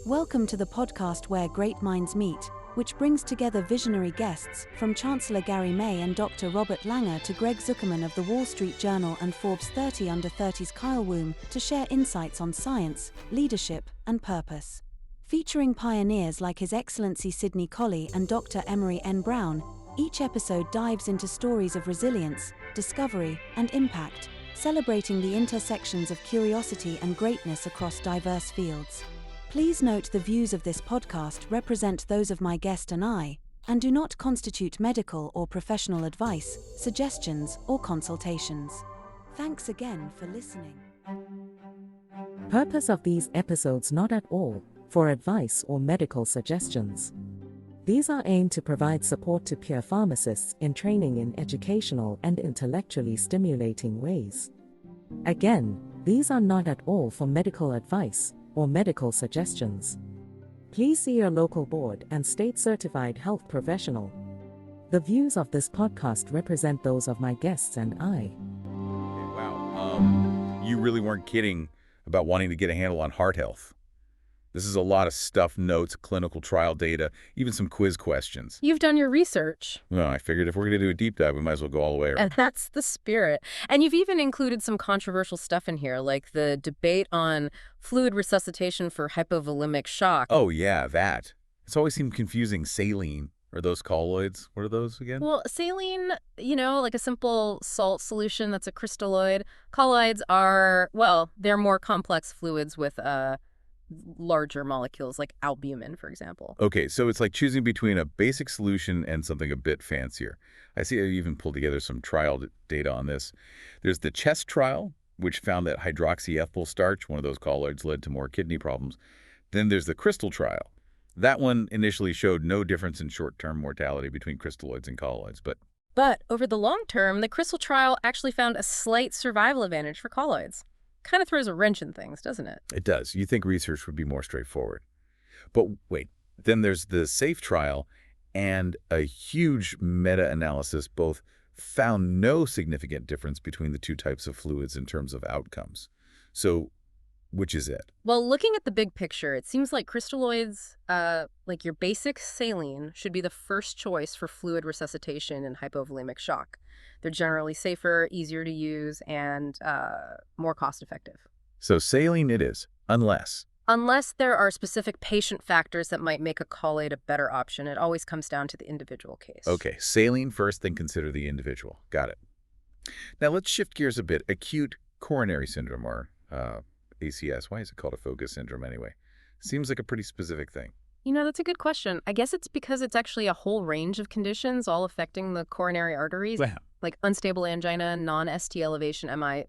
Welcome to the podcast where great minds meet, which brings together visionary guests, from Chancellor Gary May and Dr. Robert Langer to Greg Zuckerman of the Wall Street Journal and Forbes 30 Under 30's Kyle Woom, to share insights on science, leadership, and purpose. Featuring pioneers like His Excellency Sidney Colley and Dr. Emery N. Brown, each episode dives into stories of resilience, discovery, and impact, celebrating the intersections of curiosity and greatness across diverse fields. Please note the views of this podcast represent those of my guest and I, and do not constitute medical or professional advice, suggestions, or consultations. Thanks again for listening. Purpose of these episodes not at all for advice or medical suggestions. These are aimed to provide support to peer pharmacists in training in educational and intellectually stimulating ways. Again, these are not at all for medical advice or medical suggestions. Please see your local board and state-certified health professional. The views of this podcast represent those of my guests and I. Wow. You really weren't kidding about wanting to get a handle on heart health. This is a lot of stuff, notes, clinical trial data, even some quiz questions. You've done your research. Well, I figured if we're going to do a deep dive, we might as well go all the way around. And that's the spirit. And you've even included some controversial stuff in here, like the debate on fluid resuscitation for hypovolemic shock. Oh, yeah, that. It's always seemed confusing. Saline. Are those colloids? What are those again? Well, saline, like a simple salt solution that's a crystalloid. Colloids are, they're more complex fluids with larger molecules like albumin, for example. Okay, so it's like choosing between a basic solution and something a bit fancier. I see you even pulled together some trial data on this. There's the CHEST trial, which found that hydroxyethyl starch, one of those colloids, led to more kidney problems. Then there's the crystal trial. That one initially showed no difference in short-term mortality between crystalloids and colloids, But over the long term, the crystal trial actually found a slight survival advantage for colloids. Kind of throws a wrench in things, doesn't it? It does. You think research would be more straightforward. But wait, then there's the SAFE trial, and a huge meta-analysis both found no significant difference between the two types of fluids in terms of outcomes. So which is it? Well, looking at the big picture, it seems like crystalloids, like your basic saline, should be the first choice for fluid resuscitation and hypovolemic shock. They're generally safer, easier to use, and more cost-effective. So saline it is, unless there are specific patient factors that might make a colloid a better option. It always comes down to the individual case. Okay, saline first, then consider the individual. Got it. Now let's shift gears a bit. Acute coronary syndrome, or ACS. Why is it called a focus syndrome anyway? Seems like a pretty specific thing. That's a good question. I guess it's because it's actually a whole range of conditions all affecting the coronary arteries. Wow. Like unstable angina, non-ST elevation MI,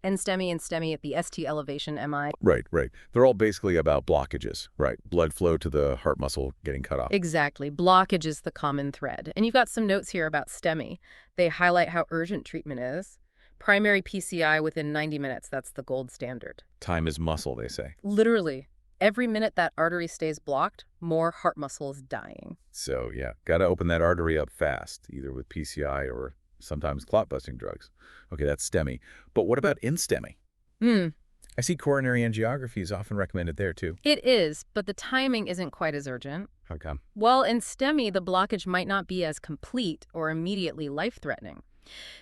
NSTEMI and STEMI at the ST elevation MI. Right. They're all basically about blockages, right? Blood flow to the heart muscle getting cut off. Exactly. Blockage is the common thread. And you've got some notes here about STEMI. They highlight how urgent treatment is. Primary PCI within 90 minutes, that's the gold standard. Time is muscle, they say. Literally. Every minute that artery stays blocked, more heart muscle is dying. So, yeah, got to open that artery up fast, either with PCI or sometimes clot-busting drugs. Okay, that's STEMI. But what about InSTEMI? I see coronary angiography is often recommended there, too. It is, but the timing isn't quite as urgent. How come? Well, in STEMI, the blockage might not be as complete or immediately life-threatening.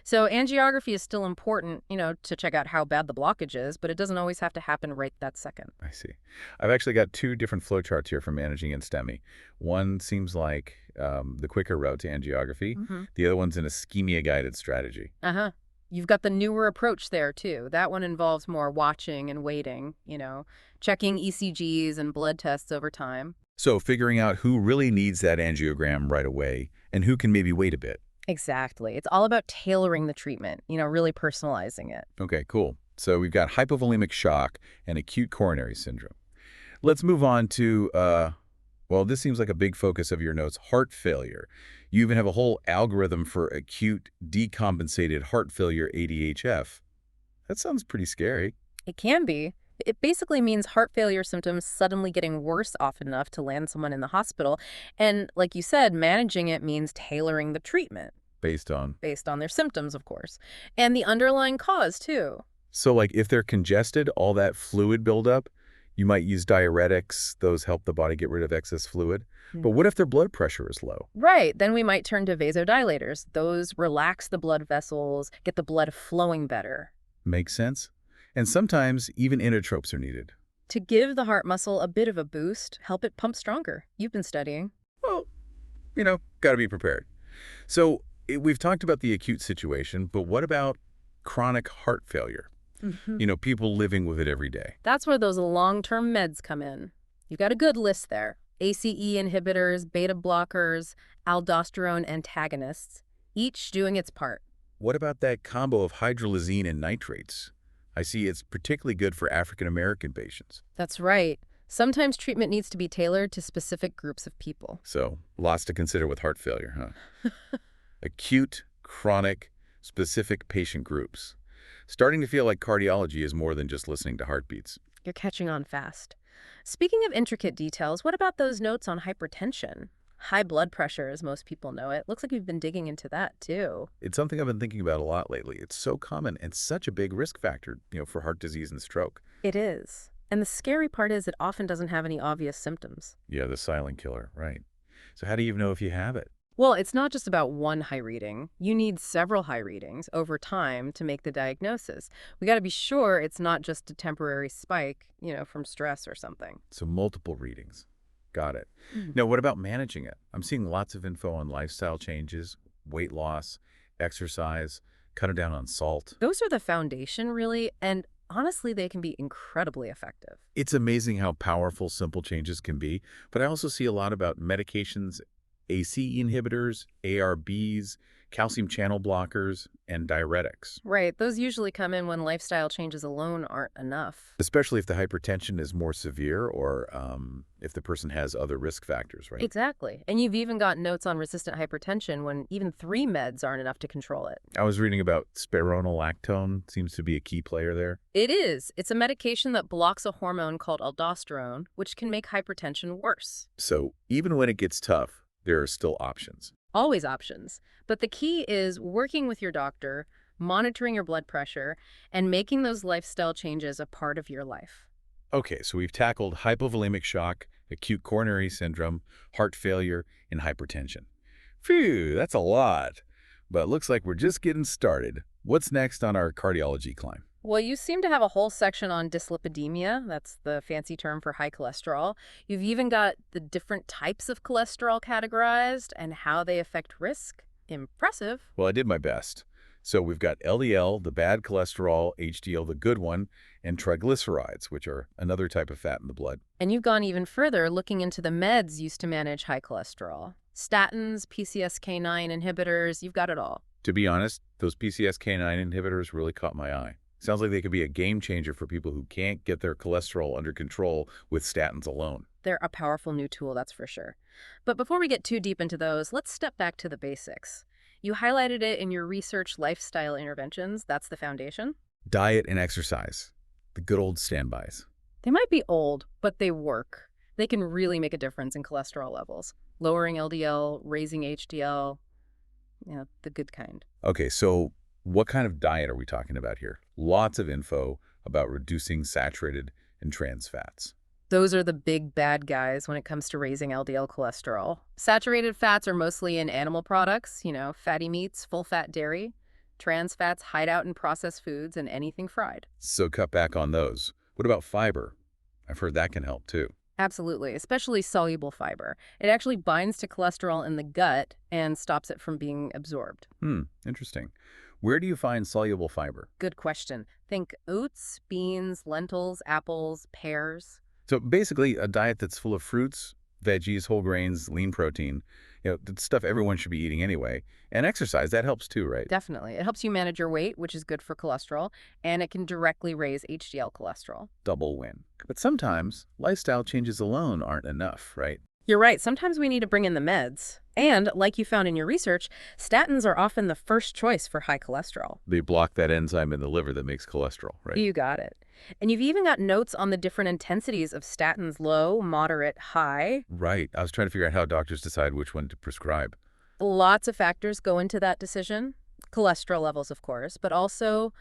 So angiography is still important, to check out how bad the blockage is, but it doesn't always have to happen right that second. I see. I've actually got two different flowcharts here for managing InSTEMI. One seems like the quicker route to angiography. The other one's an ischemia-guided strategy. You've got the newer approach there, too. That one involves more watching and waiting, checking ECGs and blood tests over time. So figuring out who really needs that angiogram right away and who can maybe wait a bit. Exactly. It's all about tailoring the treatment, really personalizing it. Okay, cool. So we've got hypovolemic shock and acute coronary syndrome. Let's move on to, this seems like a big focus of your notes, heart failure. You even have a whole algorithm for acute decompensated heart failure, ADHF. That sounds pretty scary. It can be. It basically means heart failure symptoms suddenly getting worse often enough to land someone in the hospital. And like you said, managing it means tailoring the treatment. Based on their symptoms, of course. And the underlying cause, too. So like if they're congested, all that fluid buildup, You might use diuretics. Those help the body get rid of excess fluid. But what if their blood pressure is low? Right, then we might turn to vasodilators. Those relax the blood vessels, get the blood flowing better. Makes sense. And sometimes even inotropes are needed. To give the heart muscle a bit of a boost, help it pump stronger. You've been studying. Well, got to be prepared. So we've talked about the acute situation, but what about chronic heart failure? People living with it every day. That's where those long-term meds come in. You've got a good list there. ACE inhibitors, beta blockers, aldosterone antagonists, each doing its part. What about that combo of hydralazine and nitrates? I see it's particularly good for African American patients. That's right. Sometimes treatment needs to be tailored to specific groups of people. So, lots to consider with heart failure, huh? Acute, chronic, specific patient groups. Starting to feel like cardiology is more than just listening to heartbeats. You're catching on fast. Speaking of intricate details, what about those notes on hypertension? High blood pressure, as most people know it. Looks like you've been digging into that, too. It's something I've been thinking about a lot lately. It's so common and such a big risk factor, for heart disease and stroke. It is. And the scary part is it often doesn't have any obvious symptoms. Yeah, the silent killer, right. So how do you even know if you have it? Well, it's not just about one high reading. You need several high readings over time to make the diagnosis. We got to be sure it's not just a temporary spike, from stress or something. So multiple readings. Got it. Now, what about managing it? I'm seeing lots of info on lifestyle changes, weight loss, exercise, cutting down on salt. Those are the foundation, really, and honestly, they can be incredibly effective. It's amazing how powerful simple changes can be, but I also see a lot about medications, ACE inhibitors, ARBs, calcium channel blockers, and diuretics. Right. Those usually come in when lifestyle changes alone aren't enough. Especially if the hypertension is more severe or if the person has other risk factors, right? Exactly. And you've even got notes on resistant hypertension when even 3 meds aren't enough to control it. I was reading about spironolactone. Seems to be a key player there. It is. It's a medication that blocks a hormone called aldosterone, which can make hypertension worse. So even when it gets tough, there are still options. Always options. But the key is working with your doctor, monitoring your blood pressure, and making those lifestyle changes a part of your life. Okay, so we've tackled hypovolemic shock, acute coronary syndrome, heart failure, and hypertension. Phew, that's a lot. But looks like we're just getting started. What's next on our cardiology climb? Well, you seem to have a whole section on dyslipidemia. That's the fancy term for high cholesterol. You've even got the different types of cholesterol categorized and how they affect risk. Impressive. Well, I did my best. So we've got LDL, the bad cholesterol, HDL, the good one, and triglycerides, which are another type of fat in the blood. And you've gone even further, looking into the meds used to manage high cholesterol. Statins, PCSK9 inhibitors, you've got it all. To be honest, those PCSK9 inhibitors really caught my eye. Sounds like they could be a game changer for people who can't get their cholesterol under control with statins alone. They're a powerful new tool, that's for sure. But before we get too deep into those, let's step back to the basics. You highlighted it in your research lifestyle interventions. That's the foundation. Diet and exercise. The good old standbys. They might be old, but they work. They can really make a difference in cholesterol levels. Lowering LDL, raising HDL, the good kind. Okay, so what kind of diet are we talking about here? Lots of info about reducing saturated and trans fats. Those are the big bad guys when it comes to raising LDL cholesterol. Saturated fats are mostly in animal products, fatty meats, full-fat dairy. Trans fats hide out in processed foods and anything fried. So cut back on those. What about fiber? I've heard that can help too. Absolutely, especially soluble fiber. It actually binds to cholesterol in the gut and stops it from being absorbed. Interesting. Where do you find soluble fiber? Good question. Think oats, beans, lentils, apples, pears. So basically a diet that's full of fruits, veggies, whole grains, lean protein, the stuff everyone should be eating anyway. And exercise, that helps too, right? Definitely. It helps you manage your weight, which is good for cholesterol, and it can directly raise HDL cholesterol. Double win. But sometimes lifestyle changes alone aren't enough, right? You're right. Sometimes we need to bring in the meds. And, like you found in your research, statins are often the first choice for high cholesterol. They block that enzyme in the liver that makes cholesterol, right? You got it. And you've even got notes on the different intensities of statins: low, moderate, high. Right. I was trying to figure out how doctors decide which one to prescribe. Lots of factors go into that decision. Cholesterol levels, of course, but also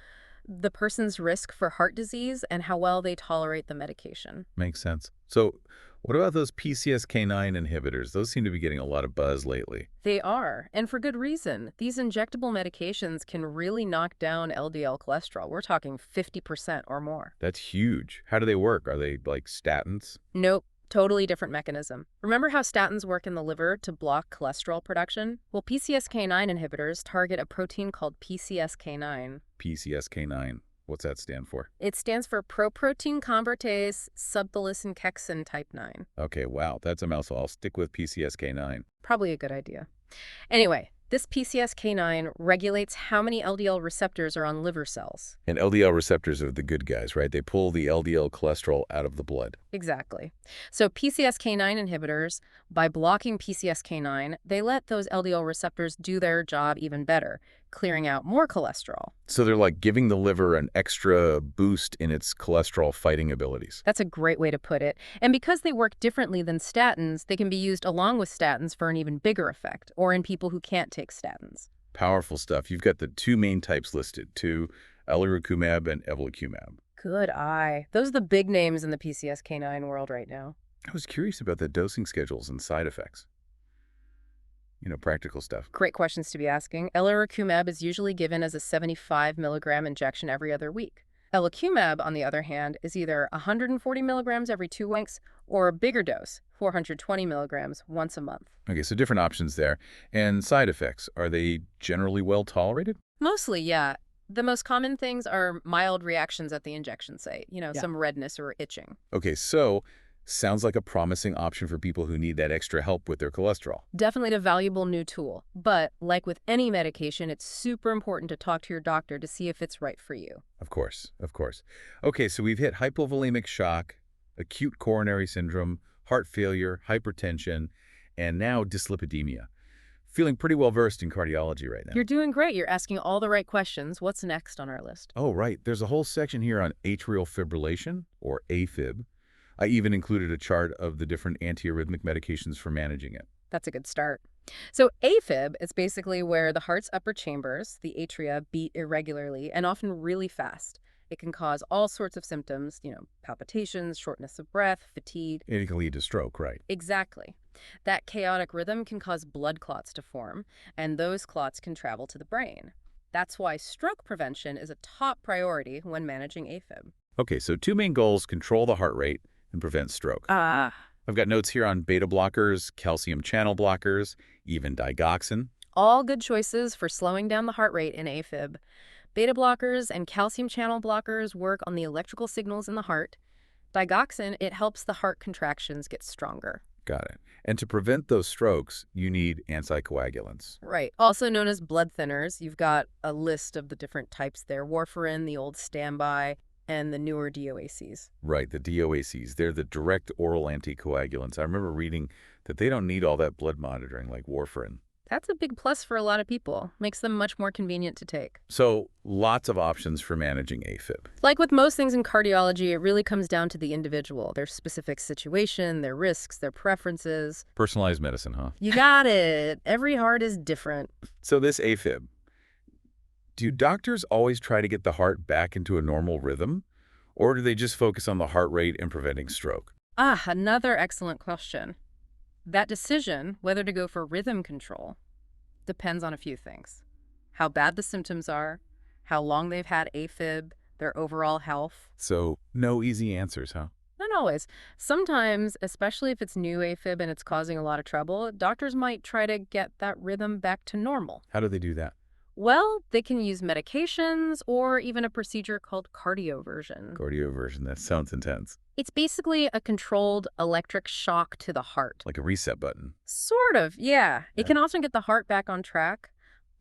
the person's risk for heart disease and how well they tolerate the medication. Makes sense. So what about those PCSK9 inhibitors? Those seem to be getting a lot of buzz lately. They are, and for good reason. These injectable medications can really knock down LDL cholesterol. We're talking 50% or more. That's huge. How do they work? Are they like statins? Nope, totally different mechanism. Remember how statins work in the liver to block cholesterol production? Well, PCSK9 inhibitors target a protein called PCSK9. PCSK9. What's that stand for? It stands for proprotein convertase subthylisin type 9. Okay, wow, that's a mouthful. I'll stick with PCSK9. Probably a good idea. Anyway, this PCSK9 regulates how many LDL receptors are on liver cells. And LDL receptors are the good guys, right? They pull the LDL cholesterol out of the blood. Exactly. So PCSK9 inhibitors, by blocking PCSK9, they let those LDL receptors do their job even better, clearing out more cholesterol. So they're like giving the liver an extra boost in its cholesterol fighting abilities. That's a great way to put it. And because they work differently than statins, they can be used along with statins for an even bigger effect, or in people who can't take statins. Powerful stuff. You've got the two main types listed, alirocumab and evolocumab. Good eye. Those are the big names in the PCSK9 world right now. I was curious about the dosing schedules and side effects. Practical stuff. Great questions to be asking. Alirocumab is usually given as a 75 milligram injection every other week. Evolocumab, on the other hand, is either 140 milligrams every 2 weeks or a bigger dose, 420 milligrams once a month. Okay, so different options there. And side effects, are they generally well tolerated? Mostly, yeah. The most common things are mild reactions at the injection site, some redness or itching. Okay, so sounds like a promising option for people who need that extra help with their cholesterol. Definitely a valuable new tool. But like with any medication, it's super important to talk to your doctor to see if it's right for you. Of course, of course. Okay, so we've hit hypovolemic shock, acute coronary syndrome, heart failure, hypertension, and now dyslipidemia. Feeling pretty well versed in cardiology right now. You're doing great. You're asking all the right questions. What's next on our list? Oh, right. There's a whole section here on atrial fibrillation, or AFib. I even included a chart of the different antiarrhythmic medications for managing it. That's a good start. So AFib is basically where the heart's upper chambers, the atria, beat irregularly and often really fast. It can cause all sorts of symptoms, palpitations, shortness of breath, fatigue. It can lead to stroke, right? Exactly. That chaotic rhythm can cause blood clots to form, and those clots can travel to the brain. That's why stroke prevention is a top priority when managing AFib. Okay, so two main goals: control the heart rate and prevent stroke. I've got notes here on beta blockers, calcium channel blockers, even digoxin. All good choices for slowing down the heart rate in AFib. Beta blockers and calcium channel blockers work on the electrical signals in the heart. Digoxin, it helps the heart contractions get stronger. Got it. And to prevent those strokes, you need anticoagulants. Right. Also known as blood thinners. You've got a list of the different types there. Warfarin, the old standby, and the newer DOACs. Right, the DOACs. They're the direct oral anticoagulants. I remember reading that they don't need all that blood monitoring like warfarin. That's a big plus for a lot of people. Makes them much more convenient to take. So lots of options for managing AFib. Like with most things in cardiology, it really comes down to the individual, their specific situation, their risks, their preferences. Personalized medicine, huh? You got it. Every heart is different. So this AFib, do doctors always try to get the heart back into a normal rhythm? Or do they just focus on the heart rate and preventing stroke? Another excellent question. That decision, whether to go for rhythm control, depends on a few things. How bad the symptoms are, how long they've had AFib, their overall health. So no easy answers, huh? Not always. Sometimes, especially if it's new AFib and it's causing a lot of trouble, doctors might try to get that rhythm back to normal. How do they do that? Well, they can use medications or even a procedure called cardioversion. Cardioversion, that sounds intense. It's basically a controlled electric shock to the heart. Like a reset button. Sort of, yeah. It can often get the heart back on track.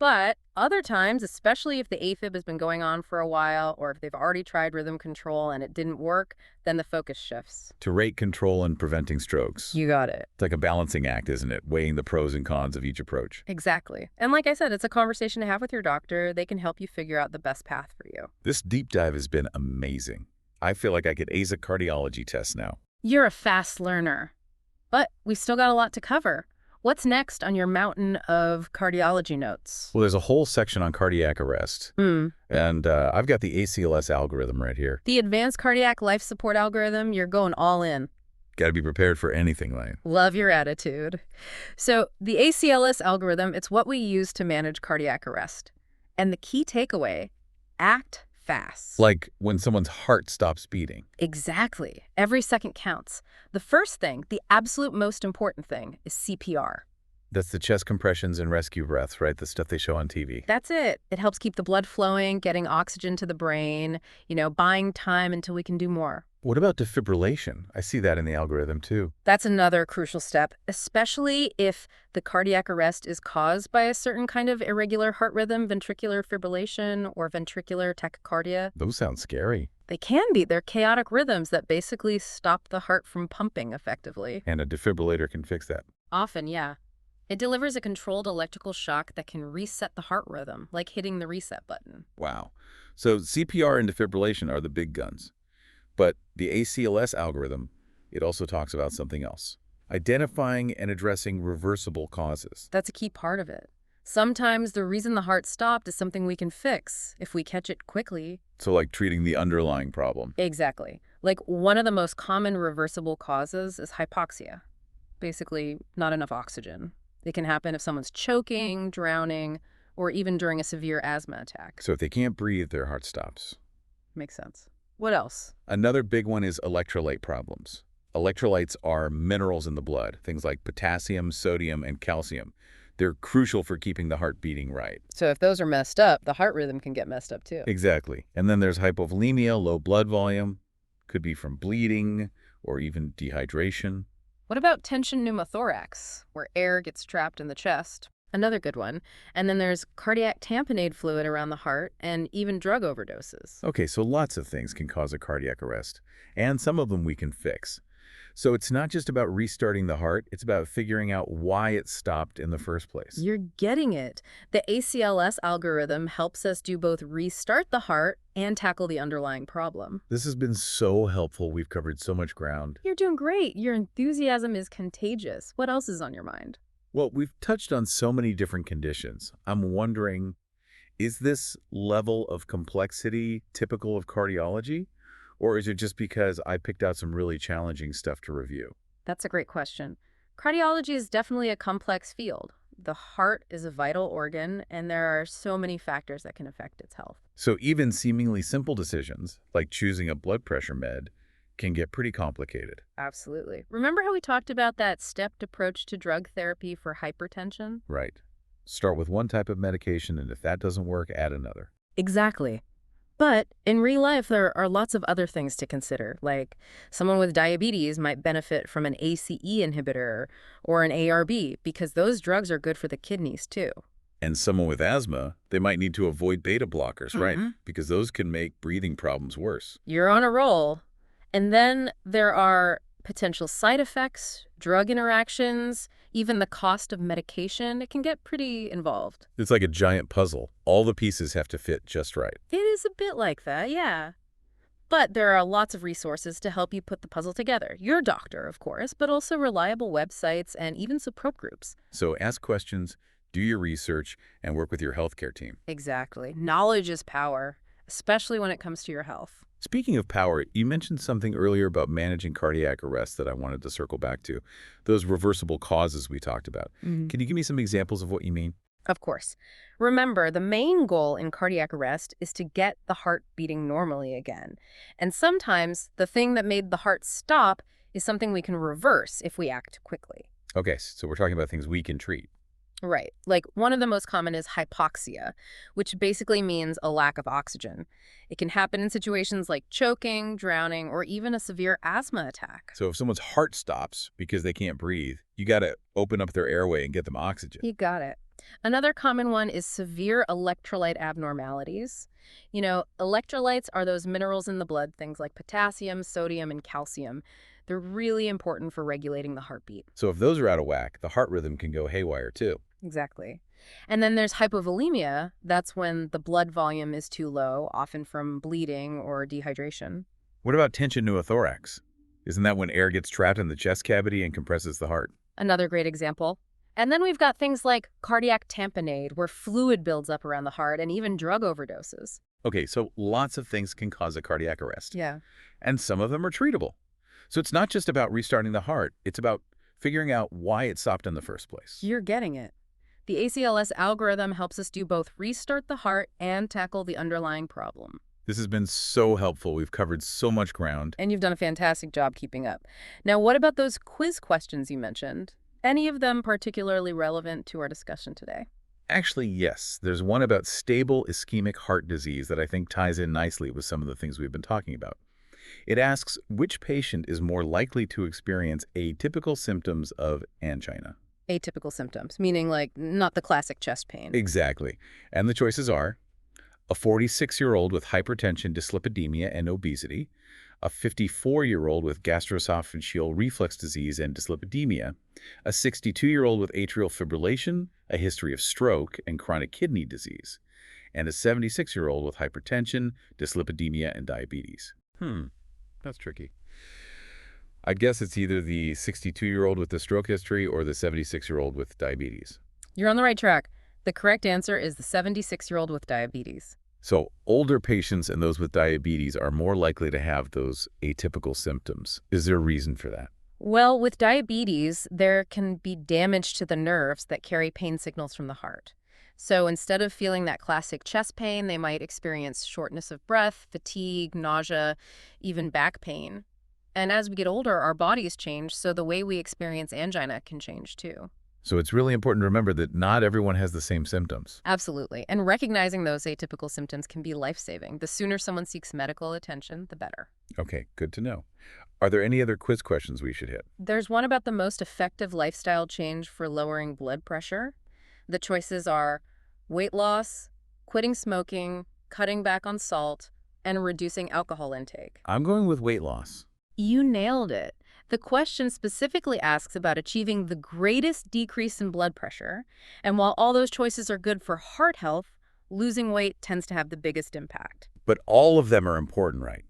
But other times, especially if the AFib has been going on for a while or if they've already tried rhythm control and it didn't work, then the focus shifts. To rate control and preventing strokes. You got it. It's like a balancing act, isn't it? Weighing the pros and cons of each approach. Exactly. And like I said, it's a conversation to have with your doctor. They can help you figure out the best path for you. This deep dive has been amazing. I feel like I could ace a cardiology test now. You're a fast learner. But we still got a lot to cover. What's next on your mountain of cardiology notes? Well, there's a whole section on cardiac arrest, and I've got the ACLS algorithm right here. The advanced cardiac life support algorithm, you're going all in. Got to be prepared for anything, Lane. Love your attitude. So the ACLS algorithm, it's what we use to manage cardiac arrest. And the key takeaway, act fast. Like when someone's heart stops beating. Exactly. Every second counts. The first thing, the absolute most important thing, is CPR. That's the chest compressions and rescue breaths, right? The stuff they show on TV. That's it. It helps keep the blood flowing, getting oxygen to the brain, buying time until we can do more. What about defibrillation? I see that in the algorithm too. That's another crucial step, especially if the cardiac arrest is caused by a certain kind of irregular heart rhythm, ventricular fibrillation, or ventricular tachycardia. Those sound scary. They can be. They're chaotic rhythms that basically stop the heart from pumping effectively. And a defibrillator can fix that. Often, yeah. It delivers a controlled electrical shock that can reset the heart rhythm, like hitting the reset button. Wow. So CPR and defibrillation are the big guns. But the ACLS algorithm, it also talks about something else. Identifying and addressing reversible causes. That's a key part of it. Sometimes the reason the heart stopped is something we can fix if we catch it quickly. So like treating the underlying problem. Exactly. Like one of the most common reversible causes is hypoxia. Basically, not enough oxygen. It can happen if someone's choking, drowning, or even during a severe asthma attack. So if they can't breathe, their heart stops. Makes sense. What else? Another big one is electrolyte problems. Electrolytes are minerals in the blood, things like potassium, sodium, and calcium. They're crucial for keeping the heart beating right. So if those are messed up, the heart rhythm can get messed up too. Exactly. And then there's hypovolemia, low blood volume. Could be from bleeding or even dehydration. What about tension pneumothorax, where air gets trapped in the chest? Another good one. And then there's cardiac tamponade fluid around the heart and even drug overdoses. Okay, so lots of things can cause a cardiac arrest, and some of them we can fix. So it's not just about restarting the heart, it's about figuring out why it stopped in the first place. You're getting it. The ACLS algorithm helps us do both restart the heart and tackle the underlying problem. This has been so helpful. We've covered so much ground. You're doing great. Your enthusiasm is contagious. What else is on your mind? Well, we've touched on so many different conditions. I'm wondering, is this level of complexity typical of cardiology? Or is it just because I picked out some really challenging stuff to review? That's a great question. Cardiology is definitely a complex field. The heart is a vital organ, and there are so many factors that can affect its health. So even seemingly simple decisions, like choosing a blood pressure med, can get pretty complicated. Absolutely. Remember how we talked about that stepped approach to drug therapy for hypertension? Right. Start with one type of medication, and if that doesn't work, add another. Exactly. But in real life, there are lots of other things to consider, like someone with diabetes might benefit from an ACE inhibitor or an ARB because those drugs are good for the kidneys too. And someone with asthma, they might need to avoid beta blockers, right? Because those can make breathing problems worse. You're on a roll. And then there are potential side effects, drug interactions, even the cost of medication. It can get pretty involved. It's like a giant puzzle. All the pieces have to fit just right. It is a bit like that, yeah. But there are lots of resources to help you put the puzzle together. Your doctor, of course, but also reliable websites and even support groups. So ask questions, do your research, and work with your healthcare team. Exactly. Knowledge is power, especially when it comes to your health. Speaking of power, you mentioned something earlier about managing cardiac arrest that I wanted to circle back to. Those reversible causes we talked about. Can you give me some examples of what you mean? Of course. Remember, the main goal in cardiac arrest is to get the heart beating normally again. And sometimes the thing that made the heart stop is something we can reverse if we act quickly. Okay, so we're talking about things we can treat. Right. Like one of the most common is hypoxia, which basically means a lack of oxygen. It can happen in situations like choking, drowning, or even a severe asthma attack. So if someone's heart stops because they can't breathe, you got to open up their airway and get them oxygen. You got it. Another common one is severe electrolyte abnormalities. Electrolytes are those minerals in the blood, things like potassium, sodium, and calcium. They're really important for regulating the heartbeat. So if those are out of whack, the heart rhythm can go haywire too. Exactly. And then there's hypovolemia. That's when the blood volume is too low, often from bleeding or dehydration. What about tension pneumothorax? Isn't that when air gets trapped in the chest cavity and compresses the heart? Another great example. And then we've got things like cardiac tamponade, where fluid builds up around the heart, and even drug overdoses. Okay, so lots of things can cause a cardiac arrest, Yeah. and some of them are treatable. So it's not just about restarting the heart, it's about figuring out why it stopped in the first place. You're getting it. The ACLS algorithm helps us do both restart the heart and tackle the underlying problem. This has been so helpful. We've covered so much ground. And you've done a fantastic job keeping up. Now, what about those quiz questions you mentioned? Any of them particularly relevant to our discussion today? Actually, yes. There's one about stable ischemic heart disease that I think ties in nicely with some of the things we've been talking about. It asks which patient is more likely to experience atypical symptoms of angina. Atypical symptoms, meaning like not the classic chest pain. Exactly. And the choices are a 46-year-old with hypertension, dyslipidemia, and obesity, a 54-year-old with gastroesophageal reflux disease and dyslipidemia, a 62-year-old with atrial fibrillation, a history of stroke, and chronic kidney disease, and a 76-year-old with hypertension, dyslipidemia, and diabetes. That's tricky. I guess it's either the 62-year-old with the stroke history or the 76-year-old with diabetes. You're on the right track. The correct answer is the 76-year-old with diabetes. So older patients and those with diabetes are more likely to have those atypical symptoms. Is there a reason for that? Well, with diabetes, there can be damage to the nerves that carry pain signals from the heart. So instead of feeling that classic chest pain, they might experience shortness of breath, fatigue, nausea, even back pain. And as we get older, our bodies change, so the way we experience angina can change too. So it's really important to remember that not everyone has the same symptoms. Absolutely. And recognizing those atypical symptoms can be life-saving. The sooner someone seeks medical attention, the better. Okay, good to know. Are there any other quiz questions we should hit? There's one about the most effective lifestyle change for lowering blood pressure. The choices are weight loss, quitting smoking, cutting back on salt, and reducing alcohol intake. I'm going with weight loss. You nailed it. The question specifically asks about achieving the greatest decrease in blood pressure, and while all those choices are good for heart health, losing weight tends to have the biggest impact. But all of them are important, right?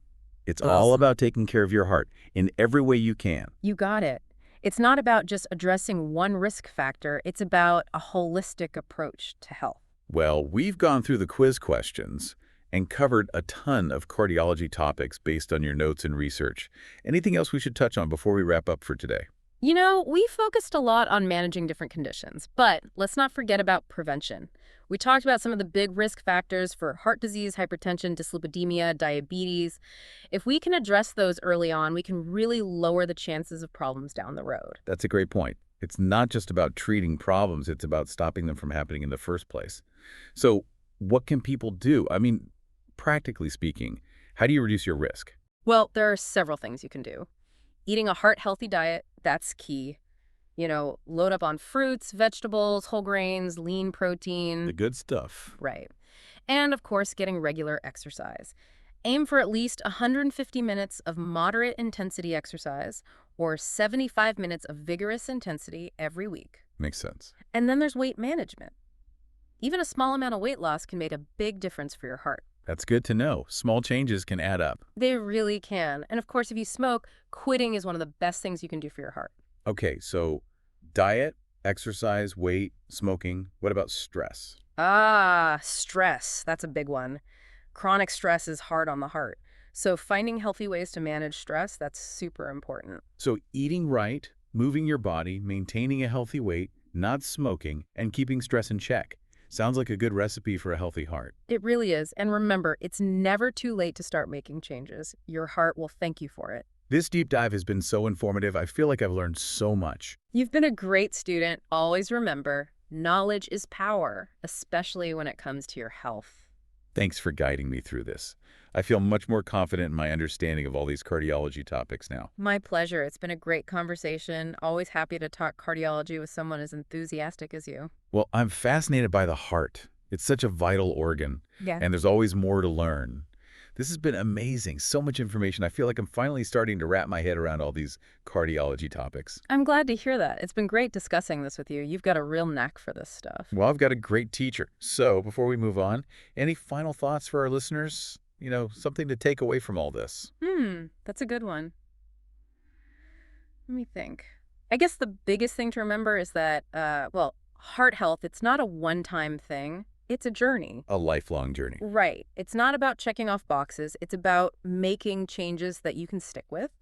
It's all Awesome. about taking care of your heart in every way you can. You got it. It's not about just addressing one risk factor, it's about a holistic approach to health. Well, we've gone through the quiz questions and covered a ton of cardiology topics based on your notes and research. Anything else we should touch on before we wrap up for today? You know, we focused a lot on managing different conditions, but let's not forget about prevention. We talked about some of the big risk factors for heart disease, hypertension, dyslipidemia, diabetes. If we can address those early on, we can really lower the chances of problems down the road. That's a great point. It's not just about treating problems, it's about stopping them from happening in the first place. So what can people do? I mean, practically speaking, how do you reduce your risk? Well, there are several things you can do. Eating a heart-healthy diet, that's key. You know, load up on fruits, vegetables, whole grains, lean protein. The good stuff. Right. And, of course, getting regular exercise. Aim for at least 150 minutes of moderate intensity exercise or 75 minutes of vigorous intensity every week. Makes sense. And then there's weight management. Even a small amount of weight loss can make a big difference for your heart. That's good to know. Small changes can add up. They really can. And, of course, if you smoke, quitting is one of the best things you can do for your heart. Okay, so diet, exercise, weight, smoking. What about stress? Stress. That's a big one. Chronic stress is hard on the heart. So finding healthy ways to manage stress, that's super important. So eating right, moving your body, maintaining a healthy weight, not smoking, and keeping stress in check. Sounds like a good recipe for a healthy heart. It really is. And remember, it's never too late to start making changes. Your heart will thank you for it. This deep dive has been so informative. I feel like I've learned so much. You've been a great student. Always remember, knowledge is power, especially when it comes to your health. Thanks for guiding me through this. I feel much more confident in my understanding of all these cardiology topics now. My pleasure. It's been a great conversation. Always happy to talk cardiology with someone as enthusiastic as you. Well, I'm fascinated by the heart. It's such a vital organ, Yeah. and there's always more to learn. This has been amazing. So much information. I feel like I'm finally starting to wrap my head around all these cardiology topics. I'm glad to hear that. It's been great discussing this with you. You've got a real knack for this stuff. Well, I've got a great teacher. So before we move on, any final thoughts for our listeners? You know, something to take away from all this. That's a good one. Let me think. I guess the biggest thing to remember is that, well, heart health, it's not a one-time thing. It's a journey. A lifelong journey. Right. It's not about checking off boxes. It's about making changes that you can stick with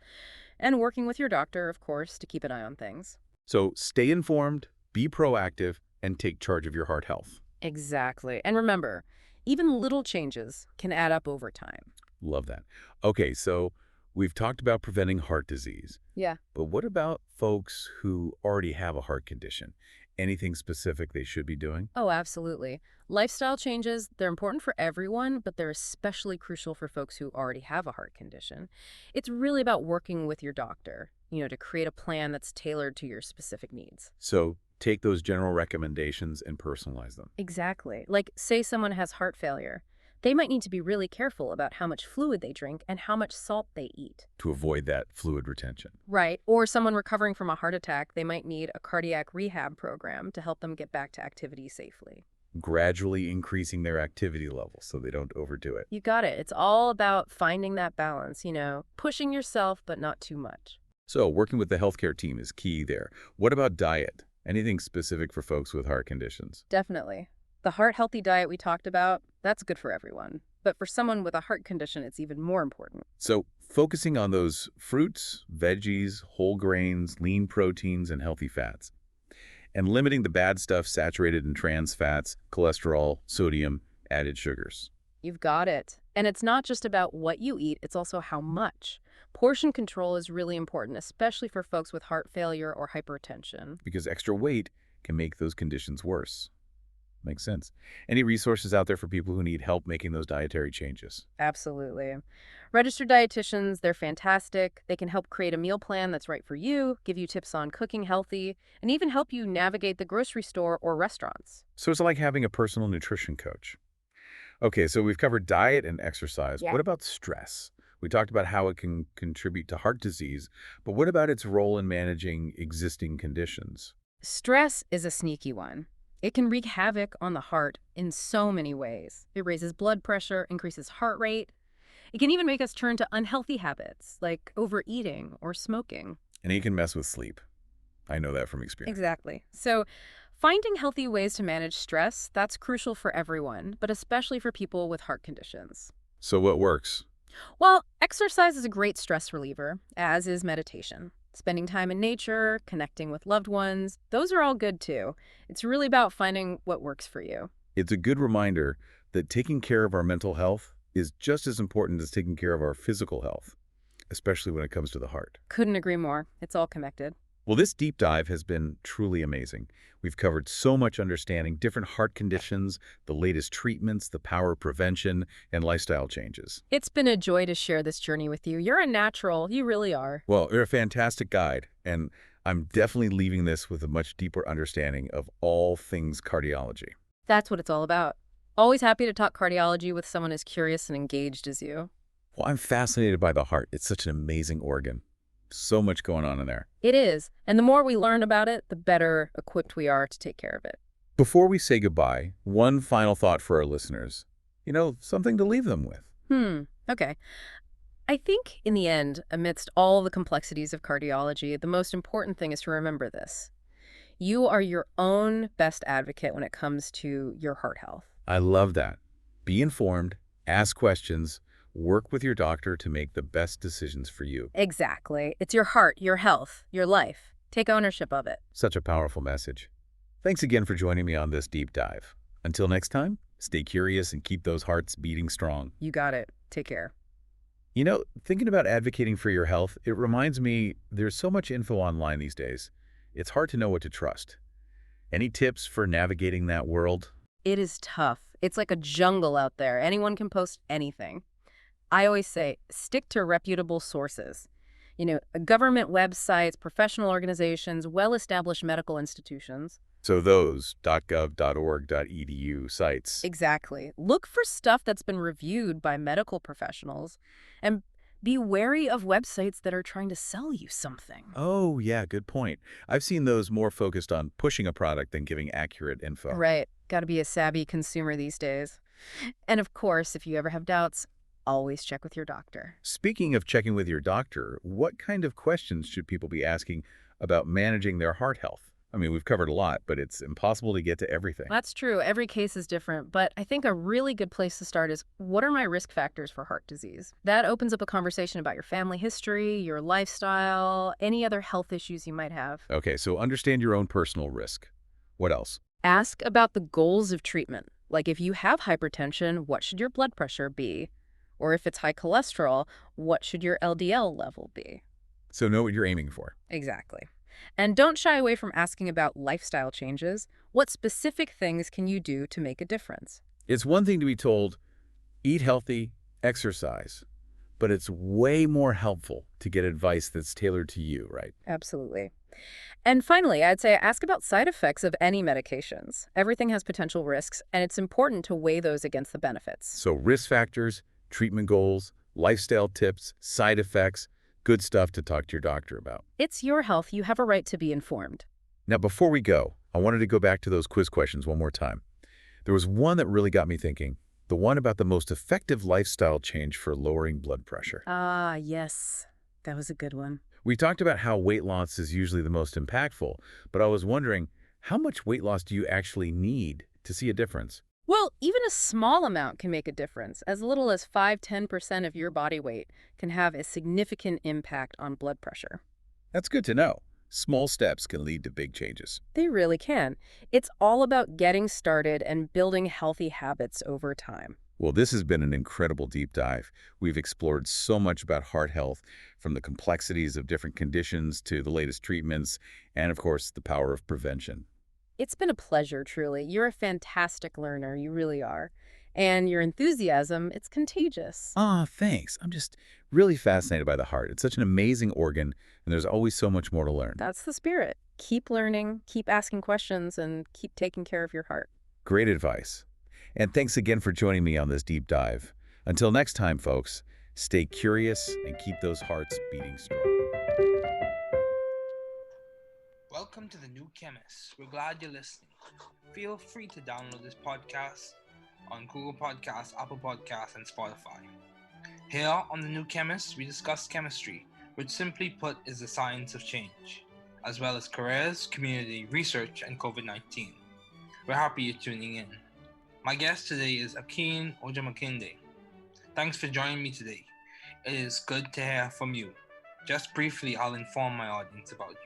and working with your doctor, of course, to keep an eye on things. So stay informed, be proactive, and take charge of your heart health. Exactly. And remember, even little changes can add up over time. Love that. Okay, so we've talked about preventing heart disease. Yeah. But what about folks who already have a heart condition? Anything specific they should be doing? Oh, absolutely. Lifestyle changes, they're important for everyone, but they're especially crucial for folks who already have a heart condition. It's really about working with your doctor, to create a plan that's tailored to your specific needs. So take those general recommendations and personalize them. Exactly. Like, say someone has heart failure. They might need to be really careful about how much fluid they drink and how much salt they eat. To avoid that fluid retention. Right. Or someone recovering from a heart attack, they might need a cardiac rehab program to help them get back to activity safely. Gradually increasing their activity levels so they don't overdo it. You got it. It's all about finding that balance, pushing yourself, but not too much. So working with the healthcare team is key there. What about diet? Anything specific for folks with heart conditions? Definitely. The heart-healthy diet we talked about, that's good for everyone. But for someone with a heart condition, it's even more important. So focusing on those fruits, veggies, whole grains, lean proteins, and healthy fats. And limiting the bad stuff saturated in trans fats, cholesterol, sodium, added sugars. You've got it. And it's not just about what you eat, it's also how much. Portion control is really important, especially for folks with heart failure or hypertension. Because extra weight can make those conditions worse. Makes sense. Any resources out there for people who need help making those dietary changes? Absolutely. Registered dietitians, they're fantastic. They can help create a meal plan that's right for you, give you tips on cooking healthy, and even help you navigate the grocery store or restaurants. So it's like having a personal nutrition coach. Okay, so we've covered diet and exercise. Yeah. What about stress? We talked about how it can contribute to heart disease, but what about its role in managing existing conditions? Stress is a sneaky one. It can wreak havoc on the heart in so many ways. It raises blood pressure, increases heart rate. It can even make us turn to unhealthy habits like overeating or smoking. And it can mess with sleep. I know that from experience. Exactly. So finding healthy ways to manage stress, that's crucial for everyone, but especially for people with heart conditions. So what works? Well, exercise is a great stress reliever, as is meditation. Spending time in nature, connecting with loved ones, those are all good too. It's really about finding what works for you. It's a good reminder that taking care of our mental health is just as important as taking care of our physical health, especially when it comes to the heart. Couldn't agree more. It's all connected. Well, this deep dive has been truly amazing. We've covered so much understanding different heart conditions, the latest treatments, the power of prevention, and lifestyle changes. It's been a joy to share this journey with you. You're a natural. You really are. Well, you're a fantastic guide, and I'm definitely leaving this with a much deeper understanding of all things cardiology. That's what it's all about. Always happy to talk cardiology with someone as curious and engaged as you. Well, I'm fascinated by the heart. It's such an amazing organ. So much going on in there. It is. And the more we learn about it, the better equipped we are to take care of it. Before we say goodbye, one final thought for our listeners. Something to leave them with. Okay. I think in the end, amidst all the complexities of cardiology, the most important thing is to remember this. You are your own best advocate when it comes to your heart health. I love that. Be informed, ask questions, work with your doctor to make the best decisions for you. Exactly. It's your heart, your health, your life. Take ownership of it. Such a powerful message. Thanks again for joining me on this deep dive. Until next time, stay curious and keep those hearts beating strong. You got it. Take care. Thinking about advocating for your health, it reminds me there's so much info online these days. It's hard to know what to trust. Any tips for navigating that world? It is tough. It's like a jungle out there. Anyone can post anything. I always say, stick to reputable sources. Government websites, professional organizations, well-established medical institutions. So those .gov.org.edu sites. Exactly. Look for stuff that's been reviewed by medical professionals and be wary of websites that are trying to sell you something. Oh, yeah, good point. I've seen those more focused on pushing a product than giving accurate info. Right. Got to be a savvy consumer these days. And of course, if you ever have doubts, always check with your doctor. Speaking of checking with your doctor, what kind of questions should people be asking about managing their heart health. I mean, we've covered a lot, but it's impossible to get to everything. That's true. Every case is different, but I think a really good place to start is, what are my risk factors for heart disease? That opens up a conversation about your family history, your lifestyle, any other health issues you might have. Okay, so understand your own personal risk. What else? Ask about the goals of treatment. Like, if you have hypertension, what should your blood pressure be? Or if it's high cholesterol, what should your LDL level be? So know what you're aiming for. Exactly. And don't shy away from asking about lifestyle changes. What specific things can you do to make a difference? It's one thing to be told, eat healthy, exercise, but it's way more helpful to get advice that's tailored to you, right? Absolutely. And finally, I'd say ask about side effects of any medications. Everything has potential risks, and it's important to weigh those against the benefits. So risk factors, treatment goals, lifestyle tips, side effects, good stuff to talk to your doctor about. It's your health. You have a right to be informed. Now, before we go, I wanted to go back to those quiz questions one more time. There was one that really got me thinking, the one about the most effective lifestyle change for lowering blood pressure. Ah, yes. That was a good one. We talked about how weight loss is usually the most impactful, but I was wondering, how much weight loss do you actually need to see a difference? Well, even a small amount can make a difference. As little as 5–10% of your body weight can have a significant impact on blood pressure. That's good to know. Small steps can lead to big changes. They really can. It's all about getting started and building healthy habits over time. Well, this has been an incredible deep dive. We've explored so much about heart health, from the complexities of different conditions to the latest treatments, and of course, the power of prevention. It's been a pleasure, truly. You're a fantastic learner. You really are. And your enthusiasm, it's contagious. Ah, thanks. I'm just really fascinated by the heart. It's such an amazing organ, and there's always so much more to learn. That's the spirit. Keep learning, keep asking questions, and keep taking care of your heart. Great advice. And thanks again for joining me on this deep dive. Until next time, folks, stay curious and keep those hearts beating strong. Welcome to The New Chemist. We're glad you're listening. Feel free to download this podcast on Google Podcasts, Apple Podcasts, and Spotify. Here on The New Chemist, we discuss chemistry, which simply put is the science of change, as well as careers, community, research, and COVID-19. We're happy you're tuning in. My guest today is Akin Ojemakinde. Thanks for joining me today. It is good to hear from you. Just briefly, I'll inform my audience about you.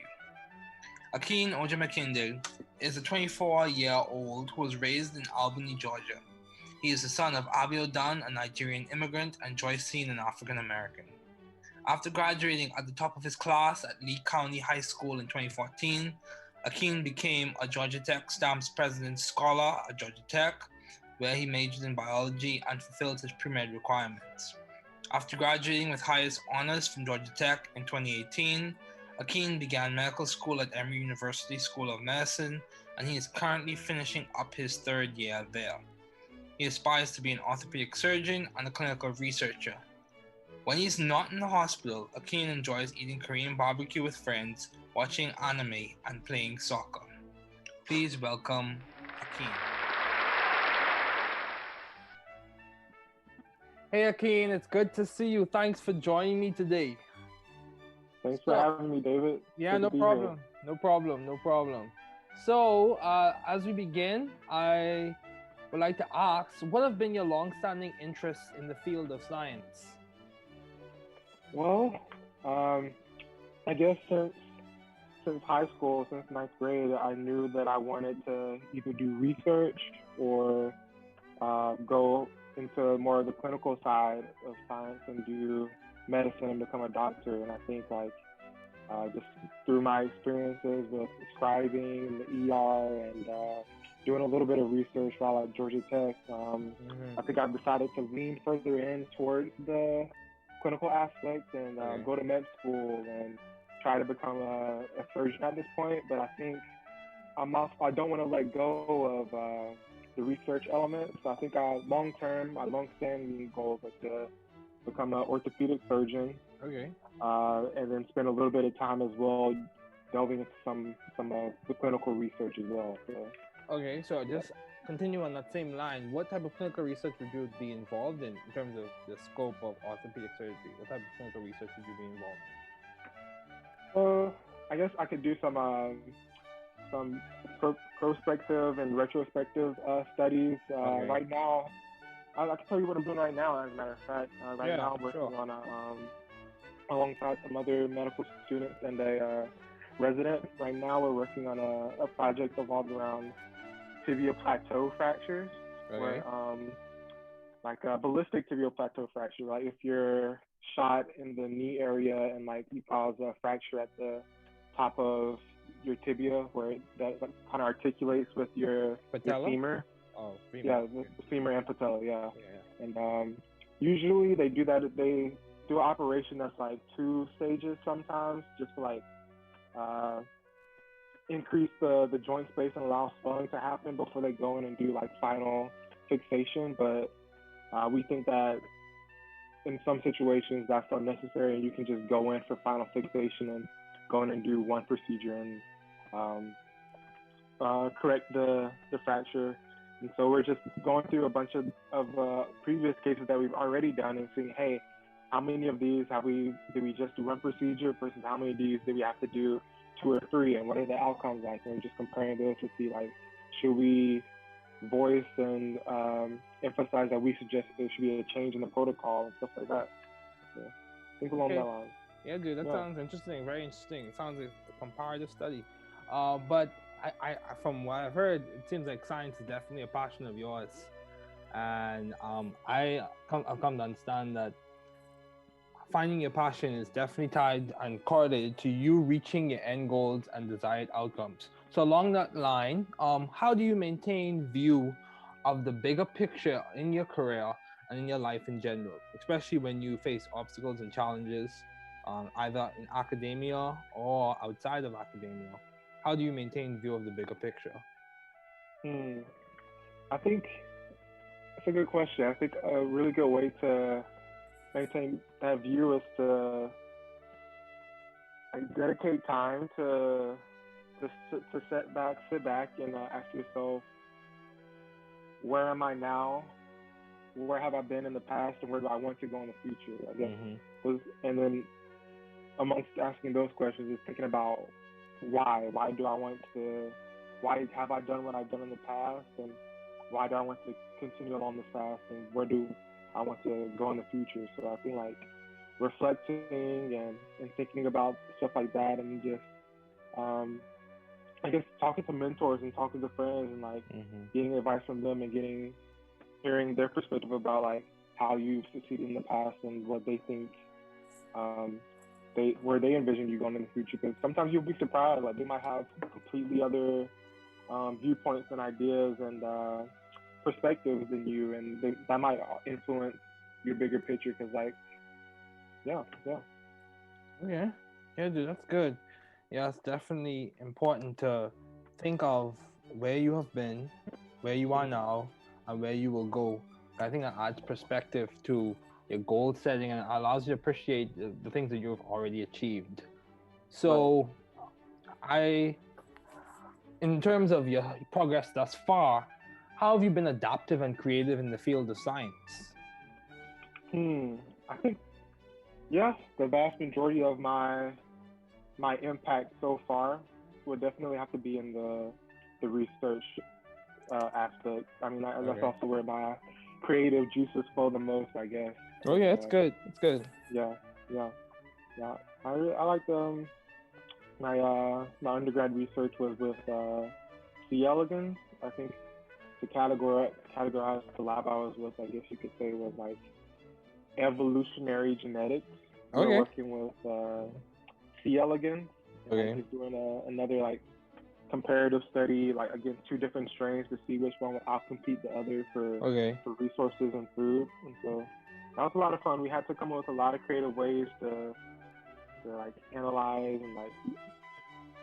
Akin Ojemakinde is a 24-year-old who was raised in Albany, Georgia. He is the son of Abiodun, a Nigerian immigrant, and Joycine, an African-American. After graduating at the top of his class at Lee County High School in 2014, Akin became a Georgia Tech Stamps President's Scholar at Georgia Tech, where he majored in biology and fulfilled his pre-med requirements. After graduating with highest honors from Georgia Tech in 2018, Akin began medical school at Emory University School of Medicine, and he is currently finishing up his third year there. He aspires to be an orthopedic surgeon and a clinical researcher. When he's not in the hospital, Akin enjoys eating Korean barbecue with friends, watching anime, and playing soccer. Please welcome Akin. Hey Akin, it's good to see you. Thanks for joining me today. Thanks for having me, David. Yeah, Good no to be problem. No problem. So, as we begin, I would like to ask, what have been your long-standing interests in the field of science? Well, I guess since high school, since ninth grade, I knew that I wanted to either do research or go into more of the clinical side of science and do medicine and become a doctor. And I think just through my experiences with scribing in the ER and doing a little bit of research while at Georgia Tech, I think I've decided to lean further in towards the clinical aspect and go to med school and try to become a surgeon at this point. But I think I don't want to let go of the research element. So I think long-term, my long-standing goals are to become an orthopedic surgeon. Okay. And then spend a little bit of time as well delving into some of the clinical research as well. So. Okay, so just continue on that same line. What type of clinical research would you be involved in terms of the scope of orthopedic surgery? What type of clinical research would you be involved in? I guess I could do some prospective and retrospective studies. Okay. Right now, I can tell you what I'm doing right now. As a matter of fact, right Yeah, now I'm sure. working on alongside some other medical students and a resident. Right now, we're working on a project evolved around tibia plateau fractures, Okay. where like a ballistic tibial plateau fracture, like if you're shot in the knee area and like you cause a fracture at the top of your tibia where that like, kind of articulates with your Patella? femur. Oh, Yeah, female. the femur and patella. Yeah, Yeah. and usually they do that. They do an operation that's like 2 stages sometimes, just to like uh, increase the joint space and allow swelling to happen before they go in and do like final fixation. But we think that in some situations that's unnecessary and you can just go in for final fixation and go in and do one procedure and um, correct the fracture. And so we're just going through a bunch of previous cases that we've already done and seeing, hey, how many of these did we just do one procedure versus how many of these did we have to do 2 or 3, and what are the outcomes like? And we're just comparing those to see like, should we voice and emphasize that we suggest there should be a change in the protocol and stuff like that. So think along Okay. that line. Yeah, dude, that Yeah. sounds interesting. Very interesting. It sounds like a comparative study. But from what I've heard, it seems like science is definitely a passion of yours. And I've come to understand that finding your passion is definitely tied and correlated to you reaching your end goals and desired outcomes. So along that line, how do you maintain view of the bigger picture in your career and in your life in general, especially when you face obstacles and challenges, either in academia or outside of academia? How do you maintain view of the bigger picture? I think that's a good question. I think a really good way to maintain that view is to like, dedicate time to sit back and ask yourself, where am I now? Where have I been in the past, and where do I want to go in the future? I guess. And then amongst asking those questions is thinking about why. Why do I want to? Why have I done what I've done in the past, and why do I want to continue along this path, and where do I want to go in the future? So I think like reflecting and thinking about stuff like that, and just I guess talking to mentors and talking to friends and like getting advice from them and hearing their perspective about like how you've succeeded in the past and what they think where they envision you going in the future. Because sometimes you'll be surprised, like they might have completely other viewpoints and ideas and perspectives than you, and that might influence your bigger picture. Because like yeah. Okay. Yeah, dude, that's good. Yeah, it's definitely important to think of where you have been, where you are now, and where you will go. I think that adds perspective to your goal setting and allows you to appreciate the things that you've already achieved. So, in terms of your progress thus far, how have you been adaptive and creative in the field of science? I think yes, the vast majority of my impact so far would definitely have to be in the research aspect. I mean, that's also where my creative juices flow the most, I guess. Oh yeah, it's good. It's good. Yeah. I like my undergrad research was with C. elegans. I think to categorize the lab I was with, I guess you could say was like evolutionary genetics. We're working with C. elegans. Okay. Just doing another like comparative study, like against 2 different strains to see which one would outcompete the other for resources and food. And so that was a lot of fun. We had to come up with a lot of creative ways to like analyze and like